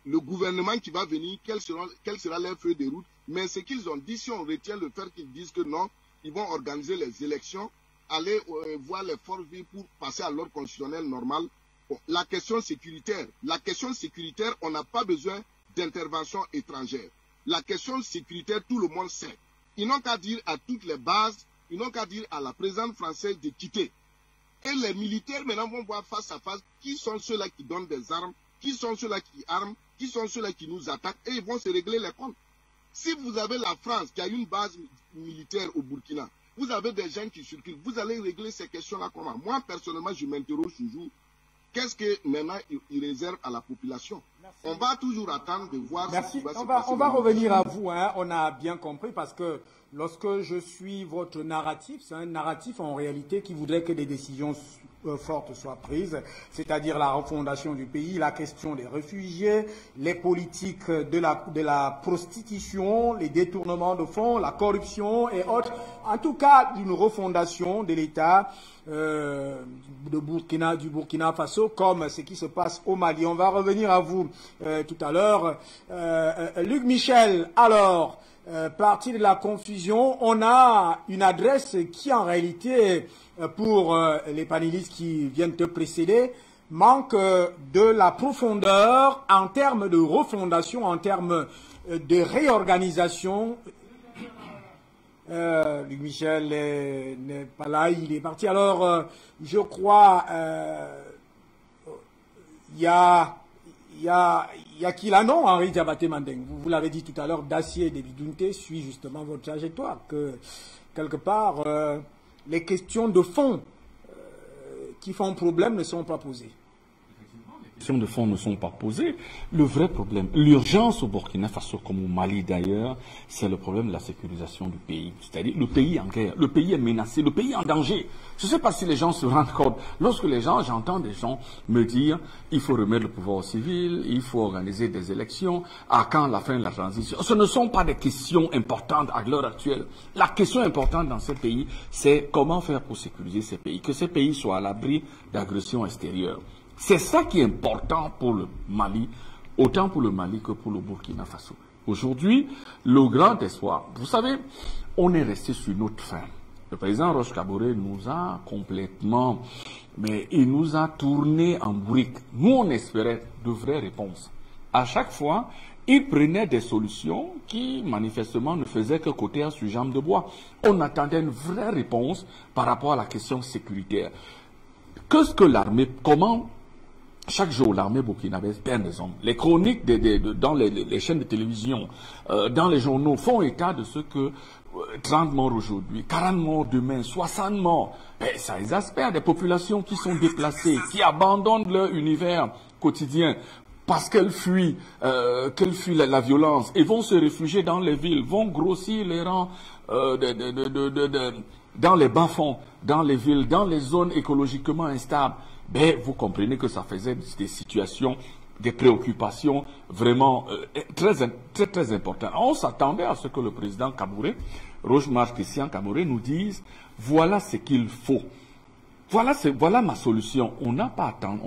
Le gouvernement qui va venir, quelle sera leur feuille de route. Mais ce qu'ils ont dit, si on retient le fait qu'ils disent que non, ils vont organiser les élections, aller voir les forces vives pour passer à l'ordre constitutionnel normal. Bon, la question sécuritaire, on n'a pas besoin d'intervention étrangère. La question sécuritaire, tout le monde sait. Ils n'ont qu'à dire à toutes les bases, ils n'ont qu'à dire à la présidente française de quitter. Et les militaires maintenant vont voir face à face qui sont ceux-là qui donnent des armes, qui sont ceux-là qui arment, qui sont ceux-là qui nous attaquent, et ils vont se régler les comptes. Si vous avez la France qui a une base militaire au Burkina, vous avez des gens qui circulent, vous allez régler ces questions-là comment? Moi, personnellement, je m'interroge toujours, qu'est-ce que maintenant il réserve à la population? Merci. On va toujours attendre de voir Merci. Ce qui va se passer. On va revenir à vous, hein. On a bien compris, parce que lorsque je suis votre narratif, c'est un narratif en réalité qui voudrait que des décisions fortes soient prises, c'est-à-dire la refondation du pays, la question des réfugiés, les politiques de la prostitution, les détournements de fonds, la corruption et autres. En tout cas, d'une refondation de l'État du Burkina Faso, comme ce qui se passe au Mali. On va revenir à vous tout à l'heure. Luc Michel, alors, partie de la confusion, on a une adresse qui en réalité, pour les panélistes qui viennent te précéder, manque de la profondeur en termes de refondation, en termes de réorganisation. Luc Michel n'est pas là, il est parti. Alors, je crois, il y a qui là, non, Henri Diabaté Mandeng. Vous l'avez dit tout à l'heure, Dacier de Bidunte suit justement votre trajectoire, que quelque part, les questions de fond qui font problème ne sont pas posées. Les questions de fond ne sont pas posées. Le vrai problème, l'urgence au Burkina Faso, comme au Mali d'ailleurs, c'est le problème de la sécurisation du pays. C'est-à-dire le pays en guerre, le pays est menacé, le pays est en danger. Je ne sais pas si les gens se rendent compte. Lorsque j'entends des gens me dire, il faut remettre le pouvoir au civil, il faut organiser des élections, à quand la fin de la transition. Ce ne sont pas des questions importantes à l'heure actuelle. La question importante dans ce pays, c'est comment faire pour sécuriser ces pays, que ces pays soient à l'abri d'agressions extérieures. C'est ça qui est important pour le Mali, autant pour le Mali que pour le Burkina Faso. Aujourd'hui, le grand espoir, vous savez, on est resté sur notre fin. Le président Roch Kaboré nous a complètement, mais il nous a tourné en brique. Nous, on espérait de vraies réponses. À chaque fois, il prenait des solutions qui, manifestement, ne faisaient que côté à sur jambe de bois. On attendait une vraie réponse par rapport à la question sécuritaire. Qu'est-ce que l'armée, comment chaque jour l'armée burkinabèse perd des hommes? Les chroniques dans les chaînes de télévision, dans les journaux font état de ce que 30 morts aujourd'hui, 40 morts demain, 60 morts. Et ça exaspère des populations qui sont déplacées, qui abandonnent leur univers quotidien parce qu'elles fuient la violence et vont se réfugier dans les villes, vont grossir les rangs dans les bas-fonds, dans les villes, dans les zones écologiquement instables. Ben, vous comprenez que ça faisait des situations, des préoccupations vraiment très importantes. On s'attendait à ce que le président Kaboré, Roch-Marc Christian Kaboré, nous dise voilà ce qu'il faut. Voilà ma solution. On n'a pas attendu.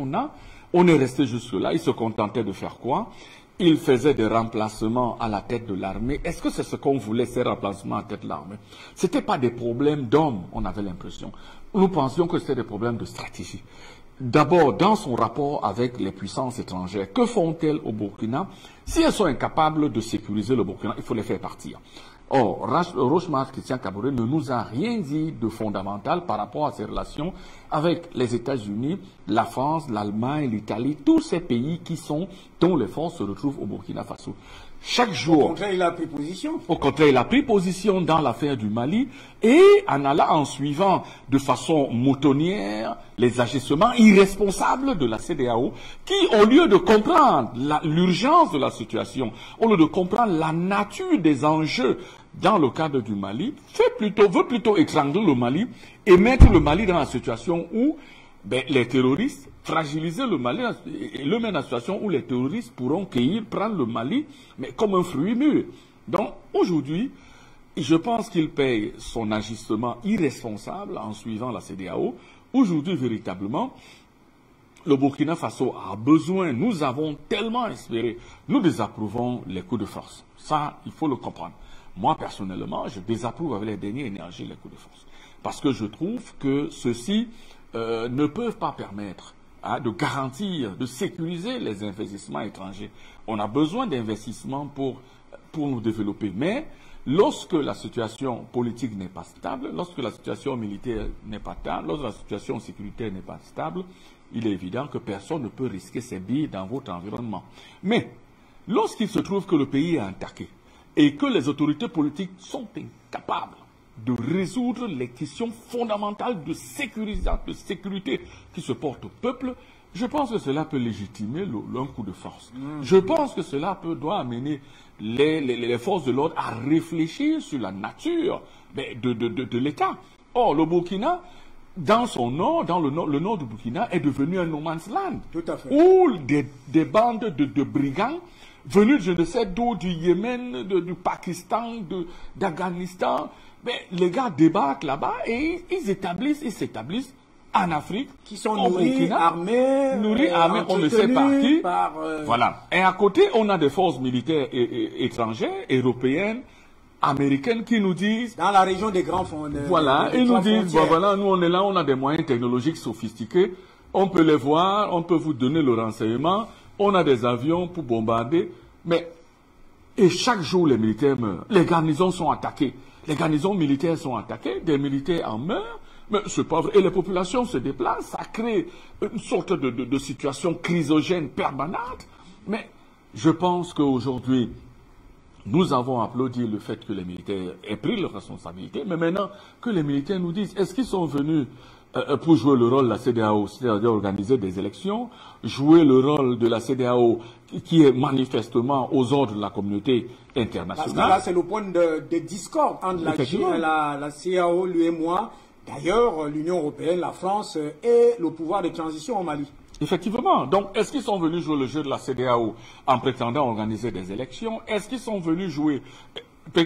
On est resté jusque là. Il se contentait de faire quoi? Il faisait des remplacements à la tête de l'armée. Est-ce que c'est ce qu'on voulait, ces remplacements à la tête de l'armée? C'était pas des problèmes d'hommes, on avait l'impression. Nous pensions que c'était des problèmes de stratégie. D'abord, dans son rapport avec les puissances étrangères, que font-elles au Burkina? Si elles sont incapables de sécuriser le Burkina, il faut les faire partir. Or, Roch-Marc Christian Kaboré ne nous a rien dit de fondamental par rapport à ses relations avec les États-Unis, la France, l'Allemagne, l'Italie, tous ces pays dont les forces se retrouvent au Burkina Faso. Chaque jour. Au contraire, il a pris position. Au contraire, il a pris position dans l'affaire du Mali et en suivant de façon moutonnière les agissements irresponsables de la CEDEAO qui, au lieu de comprendre l'urgence de la situation, au lieu de comprendre la nature des enjeux dans le cadre du Mali, veut plutôt étrangler le Mali et mettre le Mali dans la situation où les terroristes, fragiliser le Mali et le mettre dans la situation où les terroristes pourront prendre le Mali, mais comme un fruit mûr. Donc, aujourd'hui, je pense qu'il paye son agissement irresponsable en suivant la CEDEAO. Aujourd'hui, véritablement, le Burkina Faso a besoin, nous avons tellement espéré, nous désapprouvons les coups de force. Ça, il faut le comprendre. Moi, personnellement, je désapprouve avec les dernières énergies les coups de force. Parce que je trouve que ceux-ci ne peuvent pas permettre de garantir, de sécuriser les investissements étrangers. On a besoin d'investissements pour nous développer. Mais lorsque la situation politique n'est pas stable, lorsque la situation militaire n'est pas stable, lorsque la situation sécuritaire n'est pas stable, il est évident que personne ne peut risquer ses billes dans votre environnement. Mais lorsqu'il se trouve que le pays est attaqué et que les autorités politiques sont incapables de résoudre les questions fondamentales de sécurité qui se portent au peuple, je pense que cela peut légitimer un coup de force. Je pense que cela doit amener les forces de l'ordre à réfléchir sur la nature de l'État. Or, le Burkina, dans son nord, le nord du Burkina, est devenu un no man's land. Tout à fait. Où des bandes de brigands venus, je ne sais d'où, du Yémen, du Pakistan, d'Afghanistan, les gars débarquent là-bas et ils s'établissent en Afrique, qui sont nourris, armés, on ne sait par qui. Voilà. Et à côté, on a des forces militaires étrangères, européennes, américaines, qui nous disent... Dans la région des grands fonds. Voilà, ils nous disent, bon, voilà, nous on est là, on a des moyens technologiques sophistiqués, on peut les voir, on peut vous donner le renseignement, on a des avions pour bombarder, mais... Et chaque jour, les militaires meurent. Les garnisons sont attaquées. Les garnisons militaires sont attaquées, des militaires en meurent. Mais c'est pas vrai. Et les populations se déplacent, ça crée une sorte de situation chrysogène permanente. Mais je pense qu'aujourd'hui, nous avons applaudi le fait que les militaires aient pris leurs responsabilités. Mais maintenant que les militaires nous disent, est-ce qu'ils sont venus pour jouer le rôle de la CEDEAO, c'est-à-dire organiser des élections, jouer le rôle de la CEDEAO qui est manifestement aux ordres de la communauté internationale. Parce que là, c'est le point de discorde entre la CEDEAO, l'UEMOA. D'ailleurs, l'Union européenne, la France et le pouvoir de transition au Mali. Effectivement. Donc, est-ce qu'ils sont venus jouer le jeu de la CEDEAO en prétendant organiser des élections? Est-ce qu'ils sont venus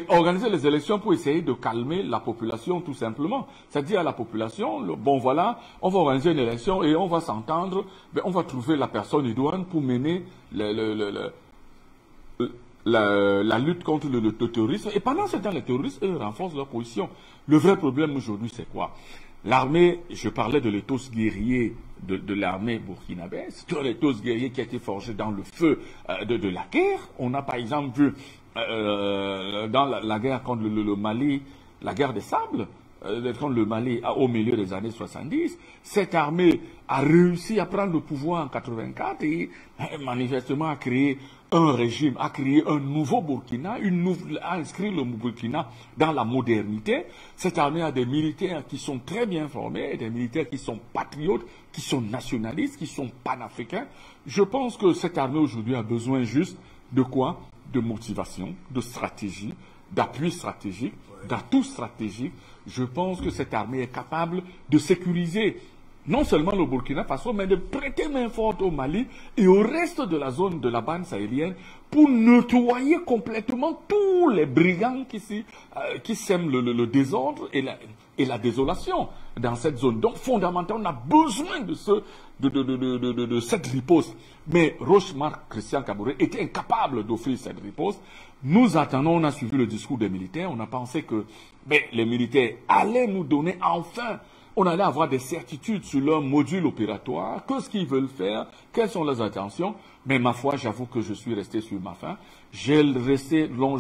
organiser les élections pour essayer de calmer la population, tout simplement? C'est-à-dire à la population, bon voilà, on va organiser une élection et on va s'entendre, on va trouver la personne idoine pour mener la lutte contre le terrorisme. Et pendant ce temps, les terroristes, eux, renforcent leur position. Le vrai problème aujourd'hui, c'est quoi? L'armée, je parlais de l'éthos guerrier de l'armée burkinabé, c'est un éthos guerrier qui a été forgé dans le feu de la guerre. On a par exemple vu dans la guerre contre le Mali, la guerre des sables, contre le Mali au milieu des années 70, cette armée a réussi à prendre le pouvoir en 84 et manifestement a créé un régime, a créé un nouveau Burkina, a inscrit le Burkina dans la modernité. Cette armée a des militaires qui sont très bien formés, des militaires qui sont patriotes, qui sont nationalistes, qui sont panafricains. Je pense que cette armée aujourd'hui a besoin juste de quoi? De motivation, de stratégie, d'appui stratégique, d'atout stratégique. Je pense que cette armée est capable de sécuriser non seulement le Burkina Faso, mais de prêter main forte au Mali et au reste de la zone de la bande sahélienne pour nettoyer complètement tous les brigands qui sèment le désordre et la désolation dans cette zone. Donc, fondamentalement, on a besoin de cette riposte. Mais Roch-Marc Christian Kaboré était incapable d'offrir cette riposte. Nous attendons, on a suivi le discours des militaires, on a pensé que les militaires allaient nous donner enfin, on allait avoir des certitudes sur leur module opératoire, que ce qu'ils veulent faire, quelles sont leurs intentions. Mais ma foi, j'avoue que je suis resté sur ma faim. Je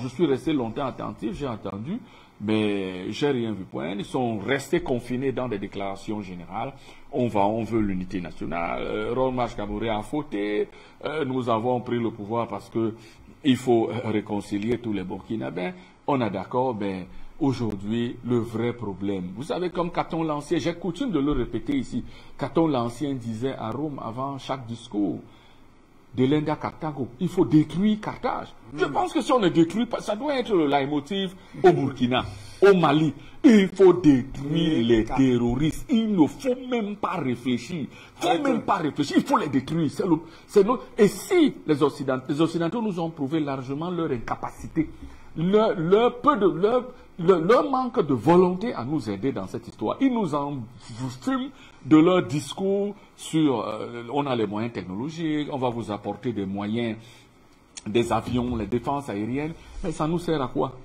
suis resté longtemps attentif, j'ai entendu, mais j'ai rien vu point. Ils sont restés confinés dans des déclarations générales. On veut l'unité nationale. Roch-Marc Kaboré a fauté. Nous avons pris le pouvoir parce que il faut réconcilier tous les Burkinabés. On est d'accord, mais aujourd'hui, le vrai problème, vous savez, comme Caton l'Ancien, j'ai coutume de le répéter ici, Caton l'Ancien disait à Rome avant chaque discours, Delenda Carthago, il faut détruire Carthage. Je pense que si on ne détruit pas, ça doit être le leitmotiv au Burkina, au Mali. Il faut détruire les terroristes. Il ne faut même pas réfléchir. Il faut les détruire. Et si les Occidentaux nous ont prouvé largement leur incapacité, leur manque de volonté à nous aider dans cette histoire. Ils nous en fument de leur discours sur on a les moyens technologiques, on va vous apporter des moyens, des avions, les défenses aériennes, mais ça nous sert à quoi?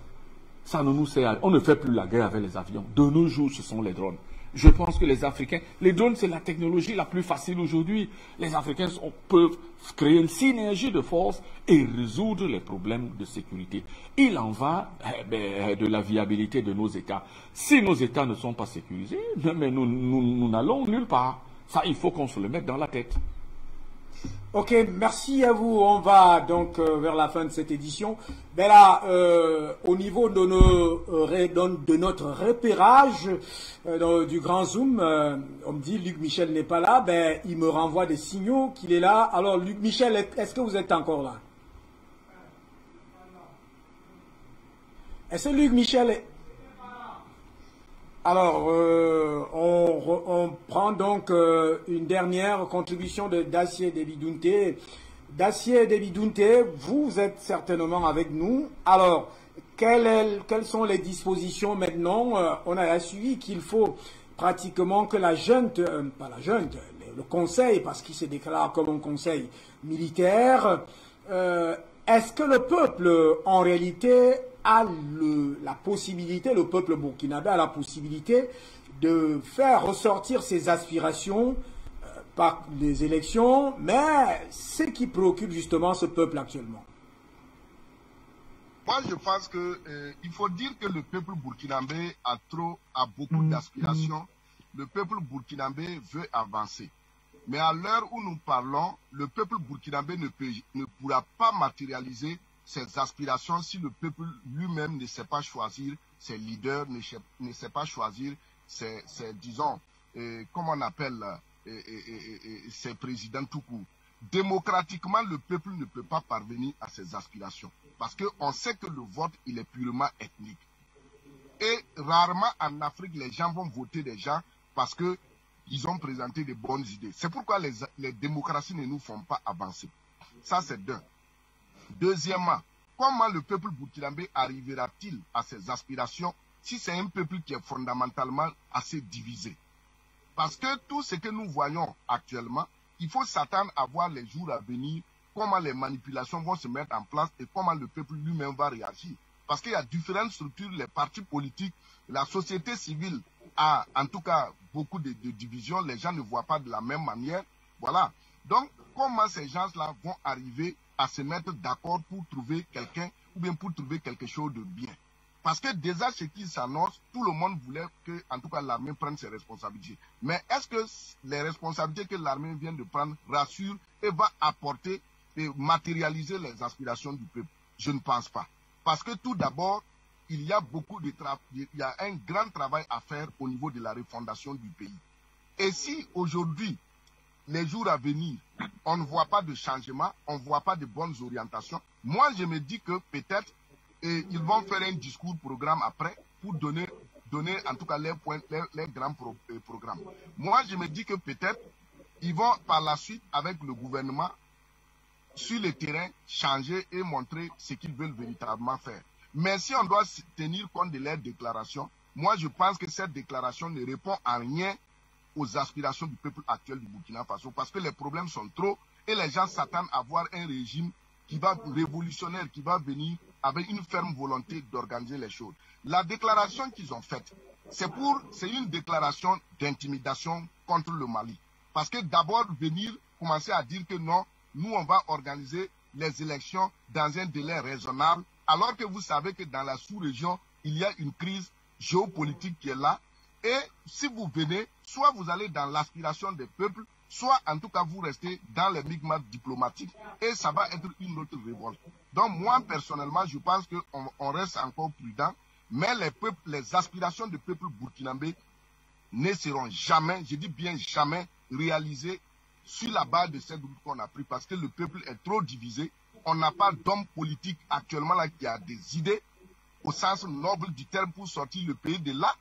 Ça ne nous sert à... On ne fait plus la guerre avec les avions. De nos jours, ce sont les drones. Je pense que les Africains, les drones, c'est la technologie la plus facile aujourd'hui. Les Africains peuvent créer une synergie de force et résoudre les problèmes de sécurité. Il en va de la viabilité de nos États. Si nos États ne sont pas sécurisés, mais nous n'allons nulle part. Ça, il faut qu'on se le mette dans la tête. Ok, merci à vous. On va donc vers la fin de cette édition. Ben là, au niveau de notre repérage du Grand Zoom, on me dit Luc Michel n'est pas là. Ben, il me renvoie des signaux qu'il est là. Alors, Luc Michel, est-ce que vous êtes encore là? Est-ce que Luc Michel est... Alors, on prend donc une dernière contribution de Dacier Debidunte. Dacier Debidunte, vous êtes certainement avec nous. Alors, quelles sont les dispositions maintenant? On a suivi qu'il faut pratiquement que la junte, pas la junte, le conseil, parce qu'il se déclare comme un conseil militaire, est-ce que le peuple, en réalité, a la possibilité, le peuple burkinabé a la possibilité de faire ressortir ses aspirations par les élections, mais ce qui préoccupe justement ce peuple actuellement? Moi, je pense que il faut dire que le peuple burkinabé a beaucoup d'aspirations. Le peuple burkinabé veut avancer. Mais à l'heure où nous parlons, le peuple burkinabé ne pourra pas matérialiser ses aspirations si le peuple lui-même ne sait pas choisir ses leaders, ne sait pas choisir ses disons, comment on appelle, ses présidents tout court. Démocratiquement, le peuple ne peut pas parvenir à ses aspirations. Parce qu'on sait que le vote, il est purement ethnique. Et rarement en Afrique, les gens vont voter des gens parce qu'ils ont présenté de bonnes idées. C'est pourquoi les démocraties ne nous font pas avancer. Ça, c'est d'un. Deuxièmement, comment le peuple burkinabé arrivera-t-il à ses aspirations si c'est un peuple qui est fondamentalement assez divisé? Parce que tout ce que nous voyons actuellement, il faut s'attendre à voir les jours à venir, comment les manipulations vont se mettre en place et comment le peuple lui-même va réagir. Parce qu'il y a différentes structures, les partis politiques, la société civile a en tout cas beaucoup de divisions, les gens ne voient pas de la même manière. Voilà. Donc, comment ces gens-là vont arriver à se mettre d'accord pour trouver quelqu'un ou bien pour trouver quelque chose de bien? Parce que déjà, ce qui s'annonce, tout le monde voulait que, en tout cas, l'armée prenne ses responsabilités. Mais est-ce que les responsabilités que l'armée vient de prendre rassurent et va apporter et matérialiser les aspirations du peuple? Je ne pense pas. Parce que tout d'abord, il y a un grand travail à faire au niveau de la refondation du pays. Et si aujourd'hui, les jours à venir, on ne voit pas de changement, on ne voit pas de bonnes orientations, moi je me dis que peut-être ils vont faire un discours programme après pour donner en tout cas les grands programmes. Moi je me dis que peut-être ils vont par la suite avec le gouvernement sur le terrain changer et montrer ce qu'ils veulent véritablement faire. Mais si on doit tenir compte de leurs déclarations, moi je pense que cette déclaration ne répond à rien aux aspirations du peuple actuel du Burkina Faso, parce que les problèmes sont trop et les gens s'attendent à voir un régime qui va révolutionnaire, qui va venir avec une ferme volonté d'organiser les choses. La déclaration qu'ils ont faite, c'est une déclaration d'intimidation contre le Mali. Parce que d'abord venir commencer à dire que non, nous on va organiser les élections dans un délai raisonnable, alors que vous savez que dans la sous-région, il y a une crise géopolitique qui est là. Et si vous venez, soit vous allez dans l'aspiration des peuples, soit en tout cas vous restez dans les migmates diplomatiques et ça va être une autre révolte. Donc moi personnellement, je pense qu'on reste encore prudent, mais les aspirations du peuple burkinabé ne seront jamais, je dis bien jamais, réalisées sur la base de cette route qu'on a pris parce que le peuple est trop divisé. On n'a pas d'homme politique actuellement là qui a des idées au sens noble du terme pour sortir le pays de là.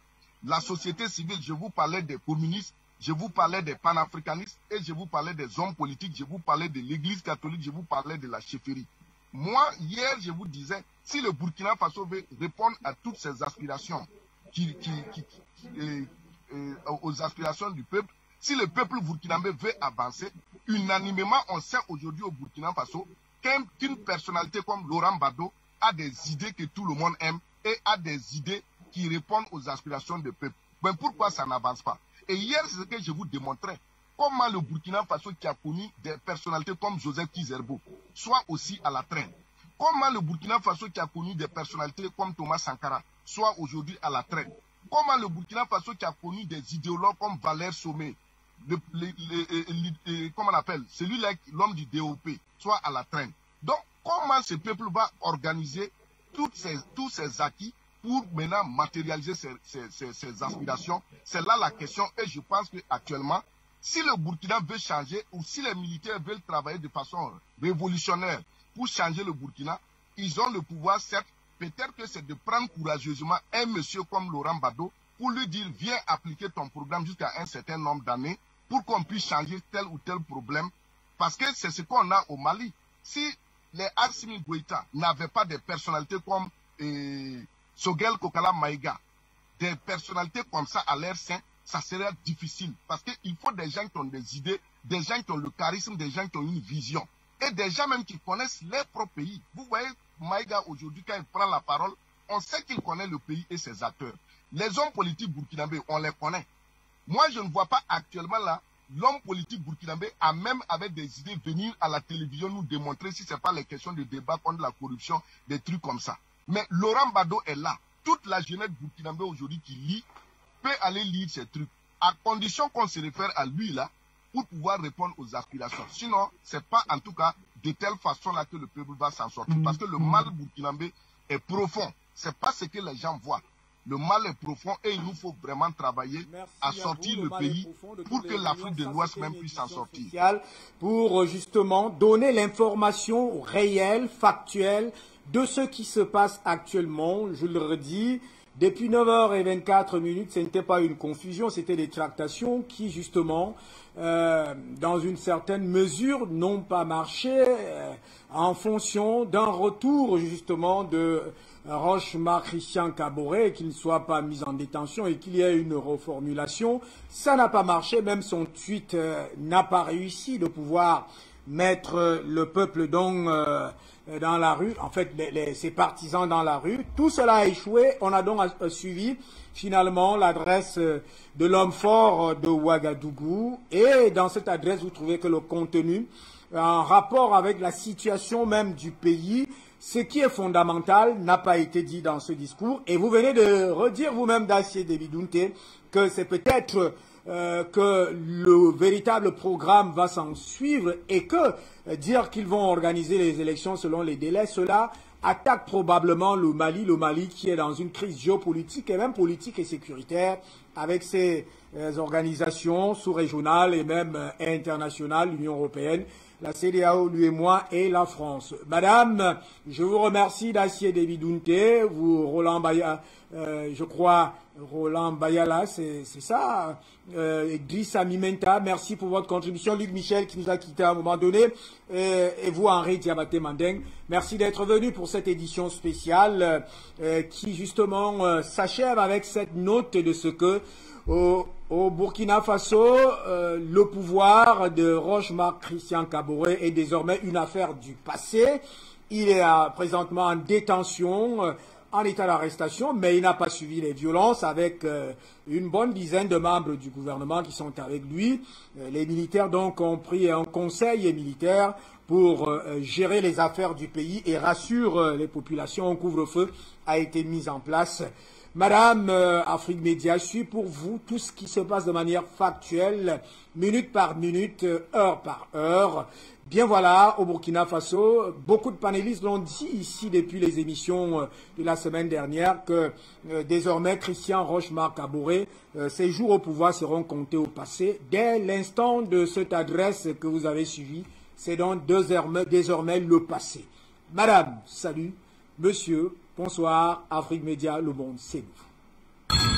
La société civile, je vous parlais des communistes, je vous parlais des panafricanistes et je vous parlais des hommes politiques, je vous parlais de l'église catholique, je vous parlais de la chefferie. Moi, hier, je vous disais, si le Burkina Faso veut répondre à toutes ces aspirations, aux aspirations du peuple, si le peuple burkinabé veut avancer, unanimement, on sait aujourd'hui au Burkina Faso qu'une personnalité comme Laurent Gbagbo a des idées que tout le monde aime et a des idées qui répondent aux aspirations du peuple. Mais pourquoi ça n'avance pas? Et hier, c'est ce que je vous démontrais. Comment le Burkina Faso qui a connu des personnalités comme Joseph Kizerbo soit aussi à la traîne. Comment le Burkina Faso qui a connu des personnalités comme Thomas Sankara soit aujourd'hui à la traîne. Comment le Burkina Faso qui a connu des idéologues comme Valère Sommet, comment on appelle, celui-là, l'homme du DOP, soit à la traîne. Donc, comment ce peuple va organiser tous ces acquis pour maintenant matérialiser ses aspirations? C'est là la question et je pense qu'actuellement, si le Burkina veut changer ou si les militaires veulent travailler de façon révolutionnaire pour changer le Burkina, ils ont le pouvoir, certes, peut-être que c'est de prendre courageusement un monsieur comme Laurent Gbagbo pour lui dire viens appliquer ton programme jusqu'à un certain nombre d'années pour qu'on puisse changer tel ou tel problème. Parce que c'est ce qu'on a au Mali. Si les Assimi Goïta n'avaient pas des personnalités comme Sogel Kokala Maïga, des personnalités comme ça à l'air sain, ça serait difficile. Parce qu'il faut des gens qui ont des idées, des gens qui ont le charisme, des gens qui ont une vision. Et des gens même qui connaissent leur propre pays. Vous voyez, Maïga aujourd'hui, quand il prend la parole, on sait qu'il connaît le pays et ses acteurs. Les hommes politiques burkinabés, on les connaît. Moi, je ne vois pas actuellement là, l'homme politique burkinabé a même avec des idées venir à la télévision nous démontrer si ce n'est pas les questions de débat contre la corruption, des trucs comme ça. Mais Laurent Gbagbo est là. Toute la jeunesse burkinabé aujourd'hui qui lit peut aller lire ces trucs, à condition qu'on se réfère à lui là, pour pouvoir répondre aux aspirations. Sinon, ce n'est pas en tout cas de telle façon-là que le peuple va s'en sortir. Parce que le mal burkinabé est profond. Ce n'est pas ce que les gens voient. Le mal est profond et il nous faut vraiment travailler à sortir le pays pour que l'Afrique de l'Ouest même puisse s'en sortir. Pour justement donner l'information réelle, factuelle de ce qui se passe actuellement. Je le redis, depuis 9h24, ce n'était pas une confusion, c'était des tractations qui justement, dans une certaine mesure, n'ont pas marché en fonction d'un retour justement de Roch-Marc Christian Kaboré, qu'il ne soit pas mis en détention et qu'il y ait une reformulation. Ça n'a pas marché, même son tweet n'a pas réussi de pouvoir mettre le peuple donc dans la rue, en fait ses partisans dans la rue. Tout cela a échoué. On a donc suivi finalement l'adresse de l'homme fort de Ouagadougou. Et dans cette adresse, vous trouvez que le contenu en rapport avec la situation même du pays, ce qui est fondamental n'a pas été dit dans ce discours. Et vous venez de redire vous-même, Dacier Debidunte, que c'est peut-être que le véritable programme va s'en suivre et que dire qu'ils vont organiser les élections selon les délais, cela attaque probablement le Mali qui est dans une crise géopolitique et même politique et sécuritaire avec ses organisations sous-régionales et même internationales, l'Union européenne, la CEDEAO, l'UEMOA et la France. Madame, je vous remercie Dacier Debidunte, vous Roland Baya, je crois Roland Bayala, c'est ça, Idrissa Mimenta, merci pour votre contribution, Luc Michel qui nous a quitté à un moment donné, et vous Henri Diabaté Mandeng, merci d'être venu pour cette édition spéciale qui justement s'achève avec cette note de ce que au Burkina Faso, le pouvoir de Roch-Marc Christian Kaboré est désormais une affaire du passé. Il est présentement en détention, en état d'arrestation, mais il n'a pas suivi les violences avec une bonne dizaine de membres du gouvernement qui sont avec lui. Les militaires donc ont pris un conseil militaire pour gérer les affaires du pays et rassure les populations. Un couvre-feu a été mis en place. Madame Afrique Média, je suis pour vous tout ce qui se passe de manière factuelle, minute par minute, heure par heure. Bien voilà, au Burkina Faso, beaucoup de panélistes l'ont dit ici depuis les émissions de la semaine dernière que désormais Christian Roch-Marc Kaboré, ses jours au pouvoir seront comptés au passé. Dès l'instant de cette adresse que vous avez suivie, c'est donc désormais le passé. Madame, salut. Monsieur, bonsoir. Afrique Média, le monde, c'est vous.